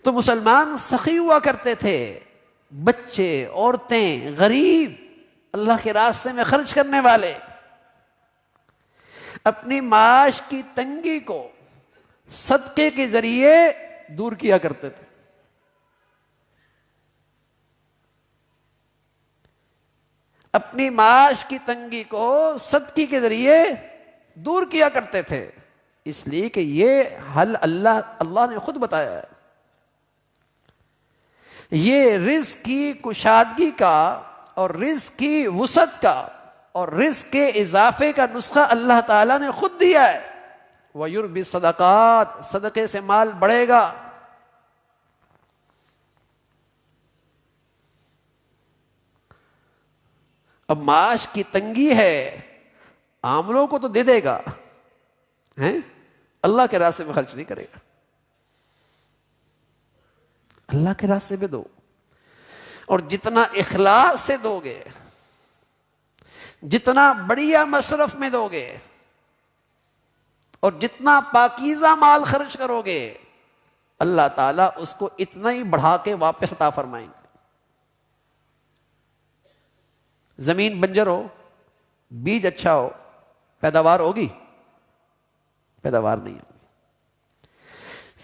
تو مسلمان سخی ہوا کرتے تھے، بچے، عورتیں، غریب، اللہ کے راستے میں خرچ کرنے والے اپنی معاش کی تنگی کو صدقے کے ذریعے دور کیا کرتے تھے. اپنی معاش کی تنگی کو صدقے کے ذریعے دور کیا کرتے تھے، اس لیے کہ یہ حل اللہ نے خود بتایا ہے. یہ رزق کی کشادگی کا اور رزق کی وسعت کا اور رزق کے اضافے کا نسخہ اللہ تعالیٰ نے خود دیا ہے. وَيُرْبِ الصَّدَقَاتِ، صدقے سے مال بڑھے گا. اب معاش کی تنگی ہے، عاملوں کو تو دے دے گا، ہیں؟ اللہ کے راستے میں خرچ نہیں کرے گا. اللہ کے راستے میں دو، اور جتنا اخلاص سے دو گے، جتنا بڑھیا مصرف میں دو گے، اور جتنا پاکیزہ مال خرچ کرو گے، اللہ تعالیٰ اس کو اتنا ہی بڑھا کے واپس عطا فرمائیں گے. زمین بنجر ہو، بیج اچھا ہو، پیداوار ہوگی؟ پیداوار نہیں ہوگی.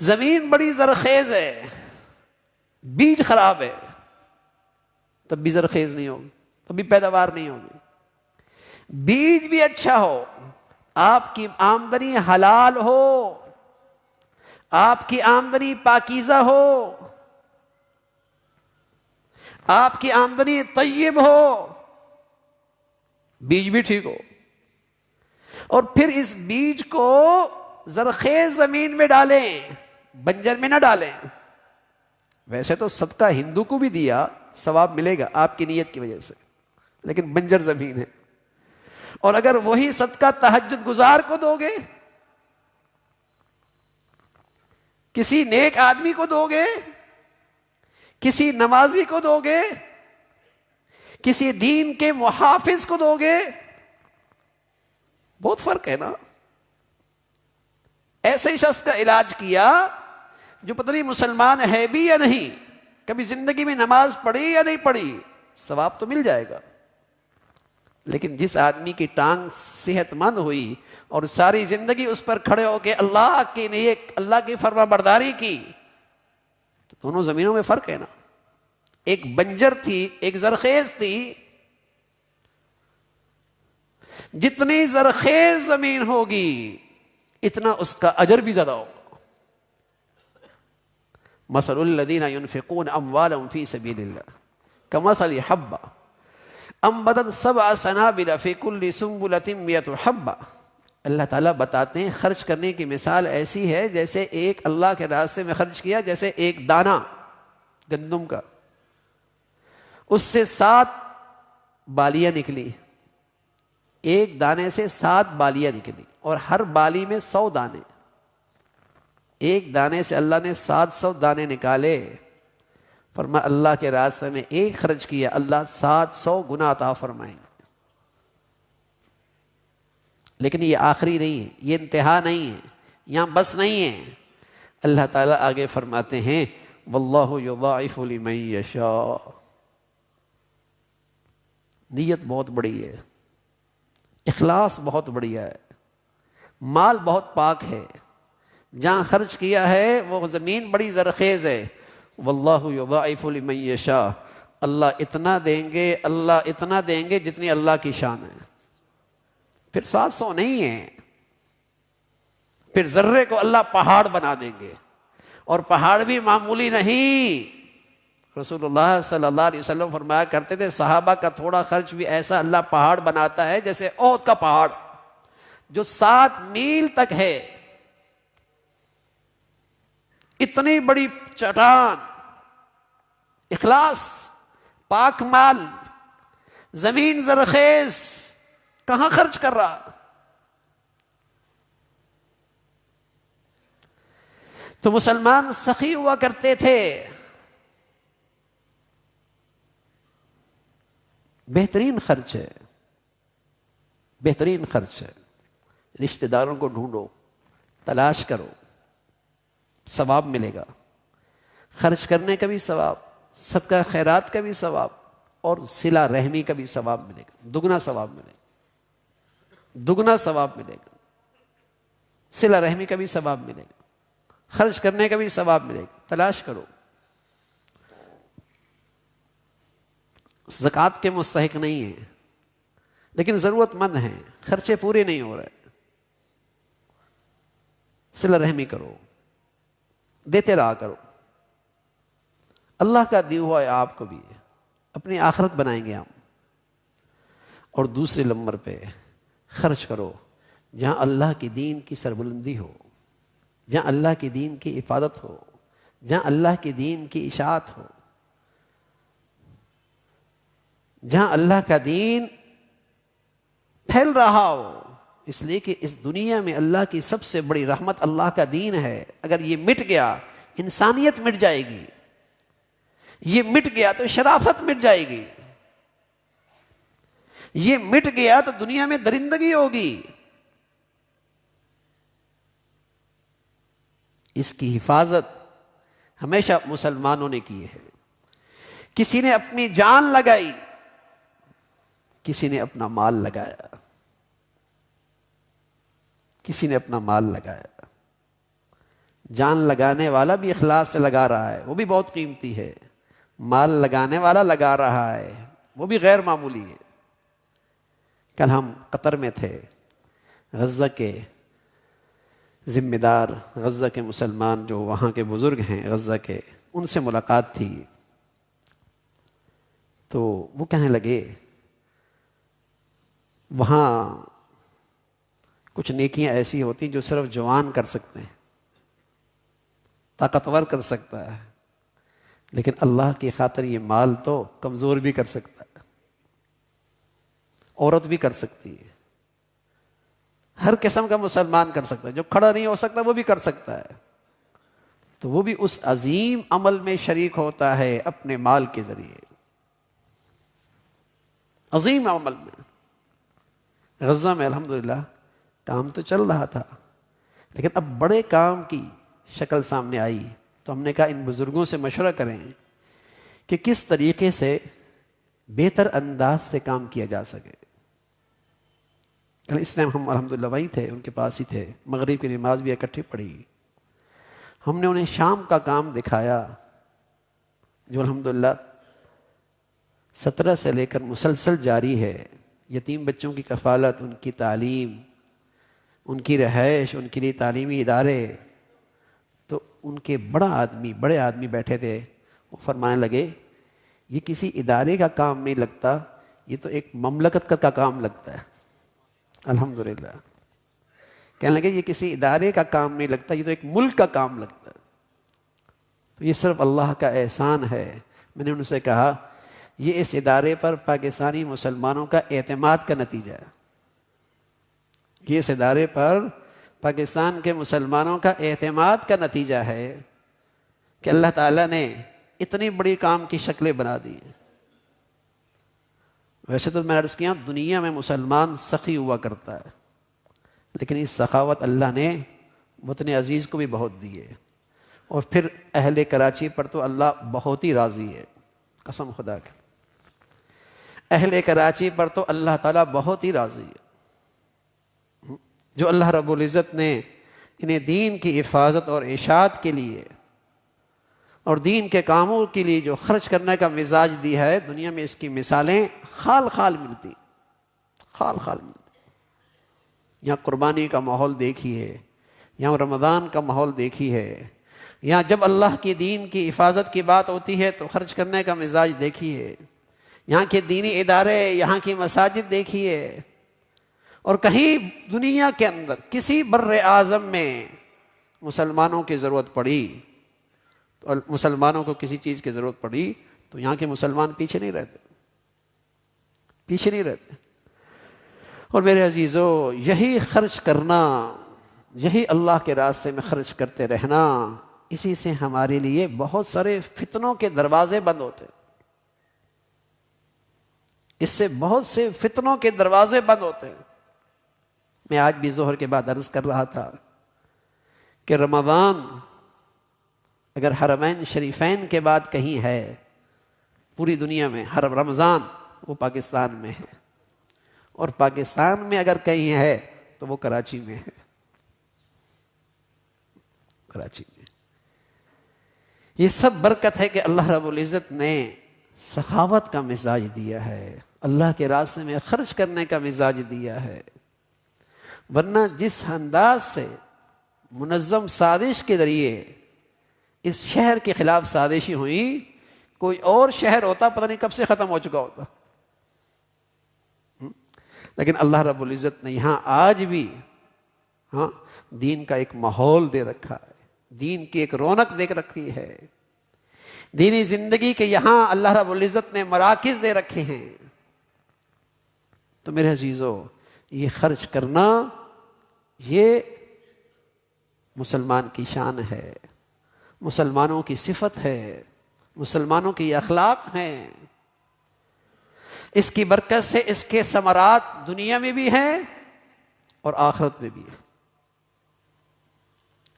زمین بڑی زرخیز ہے، بیج خراب ہے، تب بھی زرخیز نہیں ہوگی، تب بھی پیداوار نہیں ہوگی. بیج بھی اچھا ہو، آپ کی آمدنی حلال ہو، آپ کی آمدنی پاکیزہ ہو، آپ کی آمدنی طیب ہو، بیج بھی ٹھیک ہو، اور پھر اس بیج کو زرخیز زمین میں ڈالیں، بنجر میں نہ ڈالیں. ویسے تو صدقہ ہندو کو بھی دیا ثواب ملے گا آپ کی نیت کی وجہ سے، لیکن بنجر زمین ہے. اور اگر وہی صدقہ تہجد گزار کو دو گے، کسی نیک آدمی کو دو گے، کسی نمازی کو دو گے، کسی دین کے محافظ کو دو گے، بہت فرق ہے نا. ایسے شخص کا علاج کیا جو پتہ نہیں مسلمان ہے بھی یا نہیں، کبھی زندگی میں نماز پڑھی یا نہیں پڑھی، ثواب تو مل جائے گا. لیکن جس آدمی کی ٹانگ صحت مند ہوئی اور ساری زندگی اس پر کھڑے ہو کے اللہ کے لیے اللہ کی فرما برداری کی، تو دونوں زمینوں میں فرق ہے نا. ایک بنجر تھی، ایک زرخیز تھی. جتنی زرخیز زمین ہوگی اتنا اس کا اجر بھی زیادہ ہوگا. مثل الذین ينفقون اموالهم فی سبیل اللہ کمثل حبۃ انبتت سبع سنابل فی کل سنبلۃ مئۃ حبۃ. اللہ تعالیٰ بتاتے ہیں خرچ کرنے کی مثال ایسی ہے جیسے ایک اللہ کے راستے میں خرچ کیا، جیسے ایک دانہ گندم کا، اس سے 7 بالیاں نکلی، ایک دانے سے 7 بالیاں نکلی، اور ہر بالی میں 100 دانے. ایک دانے سے اللہ نے 700 دانے نکالے. فرمایا اللہ کے راستے میں ایک خرچ کیا، اللہ 700 گنا عطا فرمائیں گے. لیکن یہ آخری نہیں ہے، یہ انتہا نہیں ہے، یہاں بس نہیں ہے. اللہ تعالیٰ آگے فرماتے ہیں واللہ یضاعف لمن یشاء. نیت بہت بڑی ہے، اخلاص بہت بڑھیا ہے، مال بہت پاک ہے، جہاں خرچ کیا ہے وہ زمین بڑی زرخیز ہے. واللہ یضاعف لمن یشاء. اللہ اتنا دیں گے، اللہ اتنا دیں گے جتنی اللہ کی شان ہے. پھر 700 نہیں ہے، پھر ذرے کو اللہ پہاڑ بنا دیں گے، اور پہاڑ بھی معمولی نہیں۔ رسول اللہ صلی اللہ علیہ وسلم فرمایا کرتے تھے صحابہ کا تھوڑا خرچ بھی ایسا اللہ پہاڑ بناتا ہے جیسے احد کا پہاڑ جو 7 میل تک ہے، اتنی بڑی چٹان، اخلاص، پاک مال، زمین زرخیز، کہاں خرچ کر رہا؟ تو مسلمان سخی ہوا کرتے تھے۔ بہترین خرچ ہے، بہترین خرچ ہے۔ رشتہ داروں کو ڈھونڈو، تلاش کرو، ثواب ملے گا، خرچ کرنے کا بھی ثواب، صدقہ خیرات کا بھی ثواب، اور صلہ رحمی کا بھی ثواب ملے گا، دگنا ثواب ملے گا، دگنا ثواب ملے گا، صلہ رحمی کا بھی ثواب ملے گا، خرچ کرنے کا بھی ثواب ملے گا۔ تلاش کرو۔ زکوٰۃ کے مستحق نہیں ہیں لیکن ضرورت مند ہیں، خرچے پورے نہیں ہو رہے، صلہ رحمی کرو، دیتے رہا کرو۔ اللہ کا دیا ہوا ہے آپ کو بھی، اپنی آخرت بنائیں گے ہم۔ اور دوسرے نمبر پہ خرچ کرو جہاں اللہ کے دین کی سربلندی ہو، جہاں اللہ کے دین کی حفاظت ہو، جہاں اللہ کے دین کی اشاعت ہو، جہاں اللہ کا دین پھیل رہا ہو۔ اس لیے کہ اس دنیا میں اللہ کی سب سے بڑی رحمت اللہ کا دین ہے۔ اگر یہ مٹ گیا انسانیت مٹ جائے گی، یہ مٹ گیا تو شرافت مٹ جائے گی، یہ مٹ گیا تو دنیا میں درندگی ہوگی۔ اس کی حفاظت ہمیشہ مسلمانوں نے کی ہے۔ کسی نے اپنی جان لگائی، کسی نے اپنا مال لگایا، کسی نے اپنا مال لگایا۔ جان لگانے والا بھی اخلاص سے لگا رہا ہے، وہ بھی بہت قیمتی ہے۔ مال لگانے والا لگا رہا ہے، وہ بھی غیر معمولی ہے۔ کل ہم قطر میں تھے، غزہ کے ذمہ دار، غزہ کے مسلمان جو وہاں کے بزرگ ہیں غزہ کے، ان سے ملاقات تھی۔ تو وہ کہنے لگے وہاں کچھ نیکیاں ایسی ہوتی جو صرف جوان کر سکتے ہیں، طاقتور کر سکتا ہے، لیکن اللہ کی خاطر یہ مال تو کمزور بھی کر سکتا ہے، عورت بھی کر سکتی ہے، ہر قسم کا مسلمان کر سکتا ہے، جو کھڑا نہیں ہو سکتا وہ بھی کر سکتا ہے۔ تو وہ بھی اس عظیم عمل میں شریک ہوتا ہے اپنے مال کے ذریعے، عظیم عمل میں۔ غزہ میں الحمدللہ کام تو چل رہا تھا، لیکن اب بڑے کام کی شکل سامنے آئی، تو ہم نے کہا ان بزرگوں سے مشورہ کریں کہ کس طریقے سے بہتر انداز سے کام کیا جا سکے۔ اس ٹائم ہم الحمدللہ وہیں تھے، ان کے پاس ہی تھے، مغرب کی نماز بھی اکٹھی پڑھی۔ ہم نے انہیں شام کا کام دکھایا جو الحمدللہ 17 سے لے کر مسلسل جاری ہے۔ یتیم بچوں کی کفالت، ان کی تعلیم، ان کی رہائش، ان کے لیے تعلیمی ادارے۔ تو ان کے بڑے آدمی بیٹھے تھے، وہ فرمانے لگے یہ کسی ادارے کا کام نہیں لگتا، یہ تو ایک مملکت کا کام لگتا ہے۔ الحمدللہ کہنے لگے یہ کسی ادارے کا کام نہیں لگتا، یہ تو ایک ملک کا کام لگتا ہے۔ تو یہ صرف اللہ کا احسان ہے۔ میں نے ان سے کہا یہ اس ادارے پر پاکستانی مسلمانوں کا اعتماد کا نتیجہ ہے، یہ اس ادارے پر پاکستان کے مسلمانوں کا اعتماد کا نتیجہ ہے کہ اللہ تعالیٰ نے اتنی بڑی کام کی شکلیں بنا دی ہیں۔ ویسے تو میں نے عرض کیا دنیا میں مسلمان سخی ہوا کرتا ہے، لیکن اس سخاوت اللہ نے وطن عزیز کو بھی بہت دی ہے، اور پھر اہل کراچی پر تو اللہ بہت ہی راضی ہے، قسم خدا کی، اہل کراچی پر تو اللہ تعالیٰ بہت ہی راضی ہے۔ جو اللہ رب العزت نے انہیں دین کی حفاظت اور اشاعت کے لیے اور دین کے کاموں کے لیے جو خرچ کرنے کا مزاج دیا ہے، دنیا میں اس کی مثالیں خال خال ملتی، خال خال ملتی۔ یہاں قربانی کا ماحول دیکھیے، یہاں رمضان کا ماحول دیکھیے، یہاں جب اللہ کے دین کی حفاظت کی بات ہوتی ہے تو خرچ کرنے کا مزاج دیکھیے، یہاں کے دینی ادارے، یہاں کی مساجد دیکھیے، اور کہیں دنیا کے اندر کسی بر اعظم میں مسلمانوں کی ضرورت پڑی تو مسلمانوں کو کسی چیز کی ضرورت پڑی تو یہاں کے مسلمان پیچھے نہیں رہتے، پیچھے نہیں رہتے۔ اور میرے عزیزو، یہی خرچ کرنا، یہی اللہ کے راستے میں خرچ کرتے رہنا، اسی سے ہمارے لیے بہت سارے فتنوں کے دروازے بند ہوتے ہیں، اس سے بہت سے فتنوں کے دروازے بند ہوتے ہیں۔ میں آج بھی ظہر کے بعد عرض کر رہا تھا کہ رمضان اگر حرمین شریفین کے بعد کہیں ہے پوری دنیا میں، حرم رمضان، وہ پاکستان میں ہے، اور پاکستان میں اگر کہیں ہے تو وہ کراچی میں ہے، کراچی میں۔ یہ سب برکت ہے کہ اللہ رب العزت نے سخاوت کا مزاج دیا ہے، اللہ کے راستے میں خرچ کرنے کا مزاج دیا ہے، ورنہ جس انداز سے منظم سازش کے ذریعے اس شہر کے خلاف سازشی ہوئی، کوئی اور شہر ہوتا پتہ نہیں کب سے ختم ہو چکا ہوتا، لیکن اللہ رب العزت نے یہاں آج بھی دین کا ایک ماحول دے رکھا ہے، دین کی ایک رونق دے رکھی ہے، دینی زندگی کے یہاں اللہ رب العزت نے مراکز دے رکھے ہیں۔ تو میرے عزیزو، یہ خرچ کرنا یہ مسلمان کی شان ہے، مسلمانوں کی صفت ہے، مسلمانوں کی اخلاق ہیں۔ اس کی برکت سے اس کے ثمرات دنیا میں بھی ہیں اور آخرت میں بھی ہیں،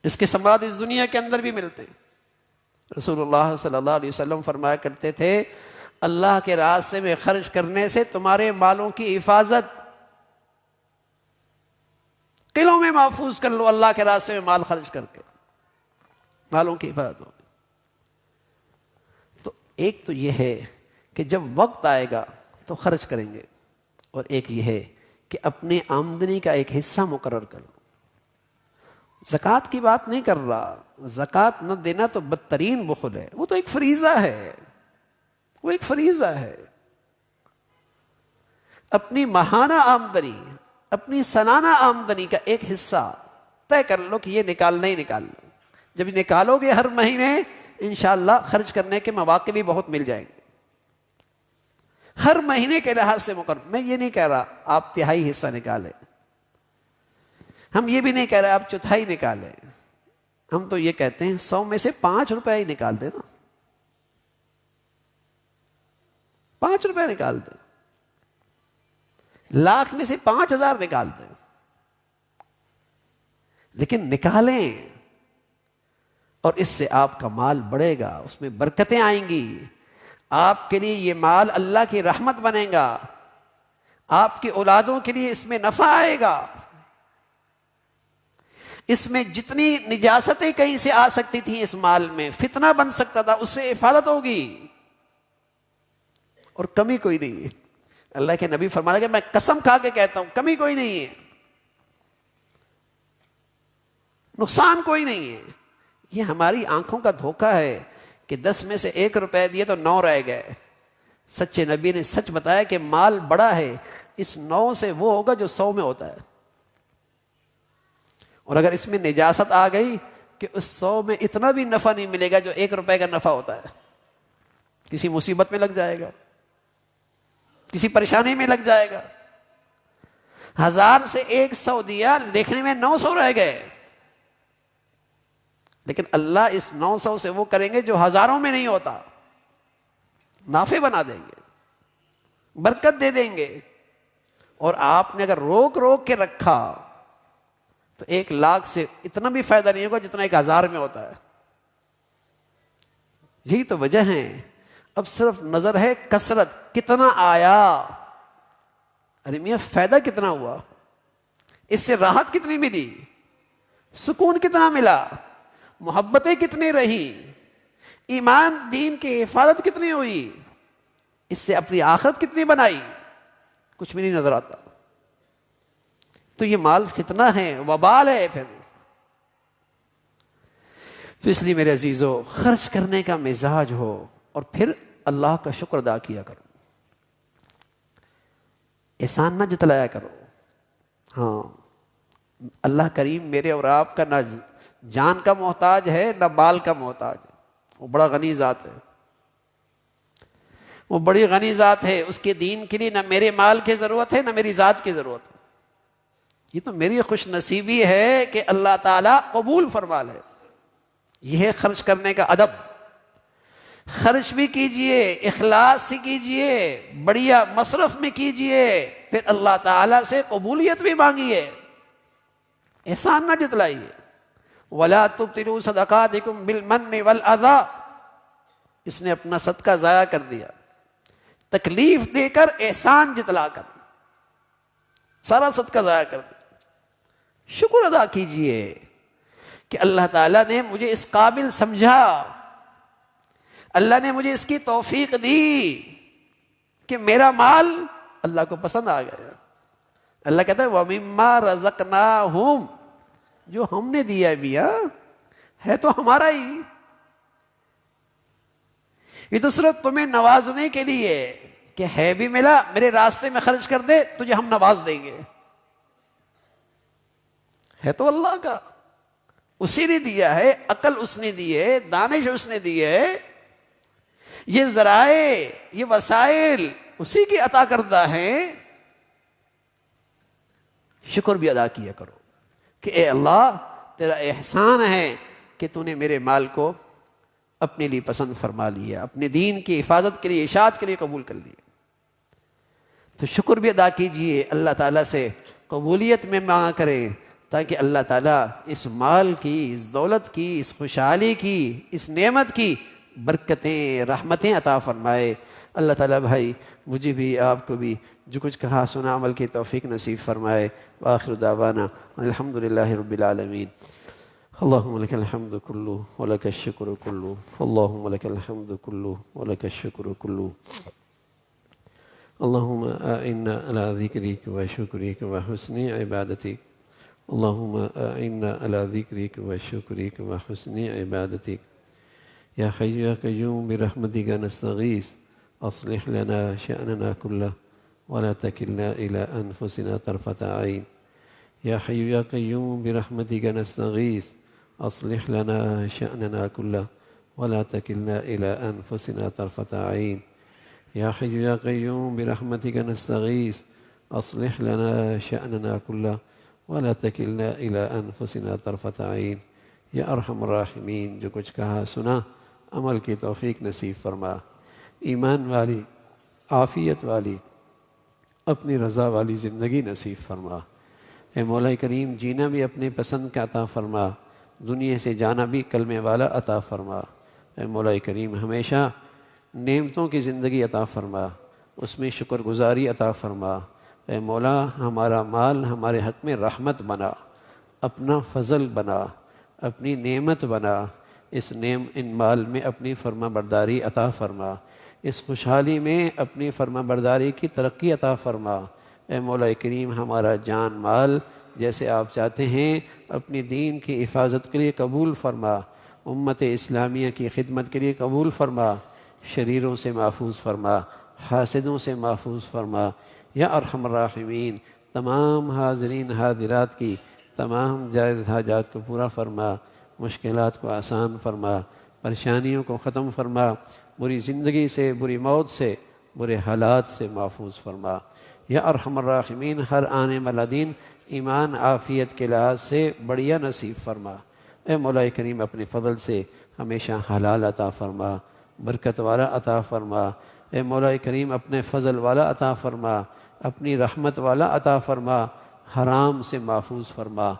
اس کے ثمرات اس دنیا کے اندر بھی ملتے ہیں۔ رسول اللہ صلی اللہ علیہ وسلم فرمایا کرتے تھے، اللہ کے راستے میں خرچ کرنے سے تمہارے مالوں کی حفاظت قلعوں میں محفوظ کر لو، اللہ کے راستے میں مال خرچ کر کے مالوں کی حفاظت ہوگی۔ تو ایک تو یہ ہے کہ جب وقت آئے گا تو خرچ کریں گے، اور ایک یہ ہے کہ اپنی آمدنی کا ایک حصہ مقرر کرو۔ زکوٰۃ کی بات نہیں کر رہا، زکوٰۃ نہ دینا تو بدترین بخل ہے، وہ تو ایک فریضہ ہے، وہ ایک فریضہ ہے۔ اپنی ماہانہ آمدنی، اپنی سالانہ آمدنی کا ایک حصہ طے کر لو کہ یہ نکالنا ہی نکالنا۔ جب نکالو گے ہر مہینے، انشاءاللہ خرچ کرنے کے مواقع بھی بہت مل جائیں گے۔ ہر مہینے کے لحاظ سے مقرر، میں یہ نہیں کہہ رہا آپ تہائی حصہ نکالیں، ہم یہ بھی نہیں کہہ رہے آپ چوتھائی نکالیں، ہم تو یہ کہتے ہیں 100 میں سے 5 روپے ہی نکال دیں نا، 5 روپے نکال دیں، لاکھ میں سے 5000 نکال دیں، لیکن نکالیں، اور اس سے آپ کا مال بڑھے گا، اس میں برکتیں آئیں گی، آپ کے لیے یہ مال اللہ کی رحمت بنے گا، آپ کی اولادوں کے لیے اس میں نفع آئے گا۔ اس میں جتنی نجاستیں کہیں سے آ سکتی تھیں، اس مال میں فتنہ بن سکتا تھا، اس سے حفاظت ہوگی، اور کمی کوئی نہیں ہے۔ اللہ کے نبی فرمایا کہ میں قسم کھا کے کہتا ہوں کمی کوئی نہیں ہے، نقصان کوئی نہیں ہے۔ یہ ہماری آنکھوں کا دھوکہ ہے کہ 10 میں سے 1 روپے دیے تو 9 رہ گئے۔ سچے نبی نے سچ بتایا کہ مال بڑا ہے، اس 9 سے وہ ہوگا جو 100 میں ہوتا ہے، اور اگر اس میں نجاست آ گئی کہ اس 100 میں اتنا بھی نفع نہیں ملے گا جو 1 روپے کا نفع ہوتا ہے، کسی مصیبت میں لگ جائے گا، کسی پریشانی میں لگ جائے گا۔ 1000 سے 100 دیا، لکھنے میں 900 رہ گئے، لیکن اللہ اس 900 سے وہ کریں گے جو ہزاروں میں نہیں ہوتا، نافع بنا دیں گے، برکت دے دیں گے۔ اور آپ نے اگر روک روک کے رکھا تو 1 لاکھ سے اتنا بھی فائدہ نہیں ہوگا جتنا 1000 میں ہوتا ہے۔ یہی تو وجہ ہے، اب صرف نظر ہے کثرت کتنا آیا، ارے میاں فائدہ کتنا ہوا، اس سے راحت کتنی ملی، سکون کتنا ملا، محبتیں کتنی رہی، ایمان دین کی حفاظت کتنی ہوئی، اس سے اپنی آخرت کتنی بنائی، کچھ بھی نہیں نظر آتا۔ تو یہ مال فتنہ ہے، وبال ہے پھر. تو اس لیے میرے عزیزو، خرچ کرنے کا مزاج ہو اور پھر اللہ کا شکر ادا کیا کرو، احسان نہ جتلایا کرو. ہاں، اللہ کریم میرے اور آپ کا نہ جان کا محتاج ہے نہ بال کا محتاج ہے. وہ بڑا غنی ذات ہے، وہ بڑی غنی ذات ہے. اس کے دین کے لیے نہ میرے مال کی ضرورت ہے نہ میری ذات کی ضرورت ہے. یہ تو میری خوش نصیبی ہے کہ اللہ تعالیٰ قبول فرما لے. یہ ہے خرچ کرنے کا ادب. خرچ بھی کیجئے، اخلاص سے کیجئے، بڑھیا مصرف میں کیجئے، پھر اللہ تعالیٰ سے قبولیت بھی مانگیے، احسان نہ جتلائیے. وَلَا تُبْطِلُوا صَدَقَاتِكُمْ بِالْمَنِّ وَالْأَذَىٰ. اس نے اپنا صدقہ ضائع کر دیا، تکلیف دے کر، احسان جتلا کر سارا صدقہ ضائع کر دیا. شکر ادا کیجئے کہ اللہ تعالیٰ نے مجھے اس قابل سمجھا، اللہ نے مجھے اس کی توفیق دی کہ میرا مال اللہ کو پسند آ گیا. اللہ کہتا ہے وَمِمَّا رَزَقْنَاهُمْ، جو ہم نے دیا میاں ہے تو ہمارا ہی. یہ تو صرف تمہیں نوازنے کے لیے کہ ہے بھی ملا، میرے راستے میں خرچ کر دے، تجھے ہم نواز دیں گے. ہے تو اللہ کا، اسی نے دیا ہے، عقل اس نے دی ہے، دانش اس نے دی ہے، یہ ذرائع، یہ وسائل اسی کی عطا کردہ ہیں. شکر بھی ادا کیا کرو کہ اے اللہ تیرا احسان ہے کہ تو نے میرے مال کو اپنے لیے پسند فرما لیا، اپنے دین کی حفاظت کے لیے، اشاعت کے لیے قبول کر لیا. تو شکر بھی ادا کیجئے، اللہ تعالیٰ سے قبولیت میں مانگا کریں تاکہ اللہ تعالیٰ اس مال کی، اس دولت کی، اس خوشحالی کی، اس نعمت کی برکتیں، رحمتیں عطا فرمائے. اللہ تعالیٰ بھائی مجھے بھی، آپ کو بھی جو کچھ کہا سنا عمل کی توفیق نصیب فرمائے. وآخر دعوانا الحمد للہ رب العالمین. اللہم لک الحمد کلو ولک الشکر کلو، اللہم لک الحمد کلو ولک الشکر کلو. اللہم اعنا علی ذکرک و شکرک و حسن عبادتک. اللہم اعنا علی ذکرک و شکرک و حسن عبادتک. یا حی یا قیوم برحمتک نستغیث اصلح لنا شأننا کلہ ولا تکلنا الی انفسنا طرفۃ عین. یا حی یا قیوم برحمتک نستغیث اصلح لنا شأننا کلہ ولا تکلنا الی انفسنا طرفۃ عین. یا حی یا قیوم برحمتک نستغیث اصلح لنا شأننا کلہ ولا تکلنا الی انفسنا طرفۃ عین. یا ارحم الراحمین، جو کچھ کہا سنا عمل کی توفیق نصیب فرما، ایمان والی، عافیت والی، اپنی رضا والی زندگی نصیب فرما. اے مولا کریم جینا بھی اپنے پسند کا عطا فرما، دنیا سے جانا بھی کلمے والا عطا فرما. اے مولا کریم ہمیشہ نعمتوں کی زندگی عطا فرما، اس میں شکر گزاری عطا فرما. اے مولا ہمارا مال ہمارے حق میں رحمت بنا، اپنا فضل بنا، اپنی نعمت بنا. ان مال میں اپنی فرما برداری عطا فرما، اس خوشحالی میں اپنی فرما برداری کی ترقی عطا فرما. اے مولا کریم ہمارا جان مال جیسے آپ چاہتے ہیں اپنی دین کی حفاظت کے لیے قبول فرما، امت اسلامیہ کی خدمت کے لیے قبول فرما. شریروں سے محفوظ فرما، حاسدوں سے محفوظ فرما. یا ارحم الراحمین تمام حاضرین حاضرات کی تمام جائز حاجات کو پورا فرما، مشکلات کو آسان فرما، پریشانیوں کو ختم فرما، بری زندگی سے، بری موت سے، برے حالات سے محفوظ فرما. یا ارحم الراحمین ہر آنے والا دن ایمان عافیت کے لحاظ سے بڑھیا نصیب فرما. اے مولا کریم اپنے فضل سے ہمیشہ حلال عطا فرما، برکت والا عطا فرما. اے مولا کریم اپنے فضل والا عطا فرما، اپنی رحمت والا عطا فرما. حرام سے محفوظ فرما،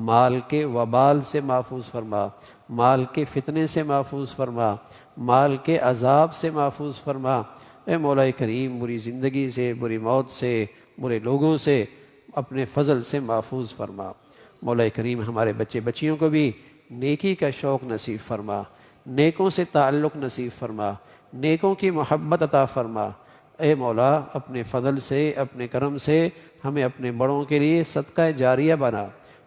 مال کے وبال سے محفوظ فرما، مال کے فتنے سے محفوظ فرما، مال کے عذاب سے محفوظ فرما. اے مولا کریم بری زندگی سے، بری موت سے، برے لوگوں سے اپنے فضل سے محفوظ فرما. مولا کریم ہمارے بچے بچیوں کو بھی نیکی کا شوق نصیب فرما، نیکوں سے تعلق نصیب فرما، نیکوں کی محبت عطا فرما. اے مولا اپنے فضل سے اپنے کرم سے ہمیں اپنے بڑوں کے لیے صدقہ جاریہ بنا،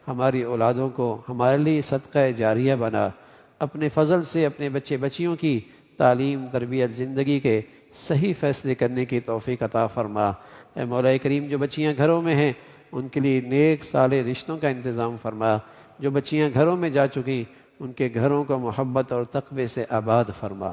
ہماری اولادوں کو ہمارے لیے صدقہ جاریہ بنا، اپنے فضل سے اپنے بچے بچیوں کی تعلیم تربیت زندگی کے صحیح فیصلے کرنے کی توفیق عطا فرما۔ اے مولا کریم جو بچیاں گھروں میں ہیں ان کے لیے نیک صالح رشتوں کا انتظام فرما، جو بچیاں گھروں میں جا چکی ان کے گھروں کو محبت اور تقوی سے آباد فرما۔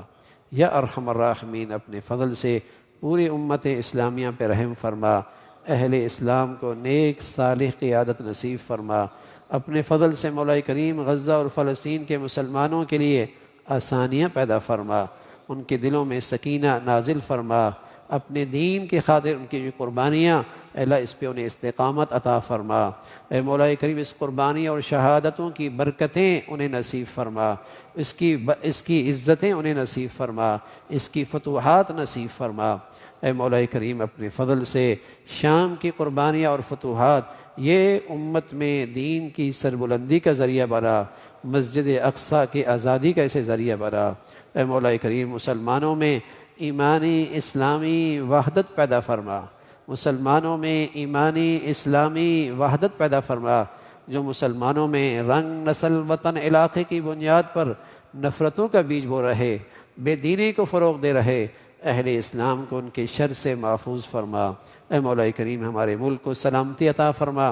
یا ارحم الراحمین اپنے فضل سے پوری امت اسلامیہ پہ رحم فرما، اہل اسلام کو نیک صالح قیادت نصیب فرما، اپنے فضل سے مولا کریم غزہ اور فلسطین کے مسلمانوں کے لیے آسانیاں پیدا فرما، ان کے دلوں میں سکینہ نازل فرما، اپنے دین کی خاطر ان کی جو قربانیاں اے اللہ اس پہ انہیں استقامت عطا فرما۔ اے مولا کریم اس قربانی اور شہادتوں کی برکتیں انہیں نصیب فرما، اس کی عزتیں انہیں نصیب فرما، اس کی فتوحات نصیب فرما۔ اے مولا کریم اپنے فضل سے شام کی قربانیاں اور فتوحات یہ امت میں دین کی سربلندی کا ذریعہ بنا، مسجد اقصیٰ کی آزادی کا اسے ذریعہ بنا۔ اے مولا کریم مسلمانوں میں ایمانی اسلامی وحدت پیدا فرما، مسلمانوں میں ایمانی اسلامی وحدت پیدا فرما، جو مسلمانوں میں رنگ نسل وطن علاقے کی بنیاد پر نفرتوں کا بیج بو رہے، بے دینی کو فروغ دے رہے، اہل اسلام کو ان کے شر سے محفوظ فرما۔ اے مولا کریم ہمارے ملک کو سلامتی عطا فرما،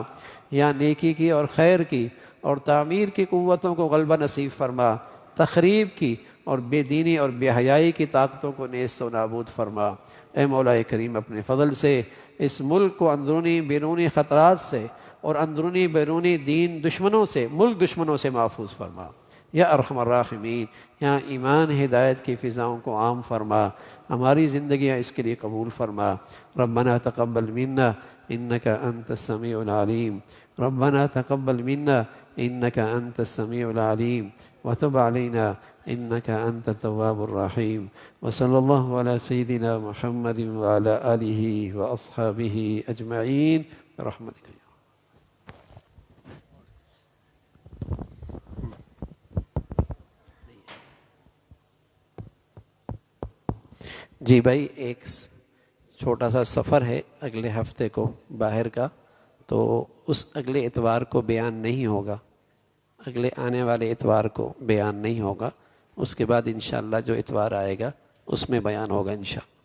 یا نیکی کی اور خیر کی اور تعمیر کی قوتوں کو غلبہ نصیب فرما، تخریب کی اور بے دینی اور بے حیائی کی طاقتوں کو نیست و نابود فرما۔ اے مولا کریم اپنے فضل سے اس ملک کو اندرونی بیرونی خطرات سے اور اندرونی بیرونی دین دشمنوں سے ملک دشمنوں سے محفوظ فرما۔ یا ارحم الراحمین یہاں ایمان ہدایت کی فضاؤں کو عام فرما، ہماری زندگیاں اس کے لیے قبول فرما۔ ربنا تقبل منا انک انت السمیع العلیم، ربنا تقبل منا انک انت السمیع العلیم وتب علینا انک انت التواب الرحیم، وصلی اللہ علی سیدنا محمد وعلی آلہ واصحابہ اجمعین برحمتک۔ جی بھائی ایک چھوٹا سا سفر ہے اگلے ہفتے کو باہر کا، تو اس اگلے اتوار کو بیان نہیں ہوگا، اگلے آنے والے اتوار کو بیان نہیں ہوگا، اس کے بعد انشاءاللہ جو اتوار آئے گا اس میں بیان ہوگا انشاءاللہ۔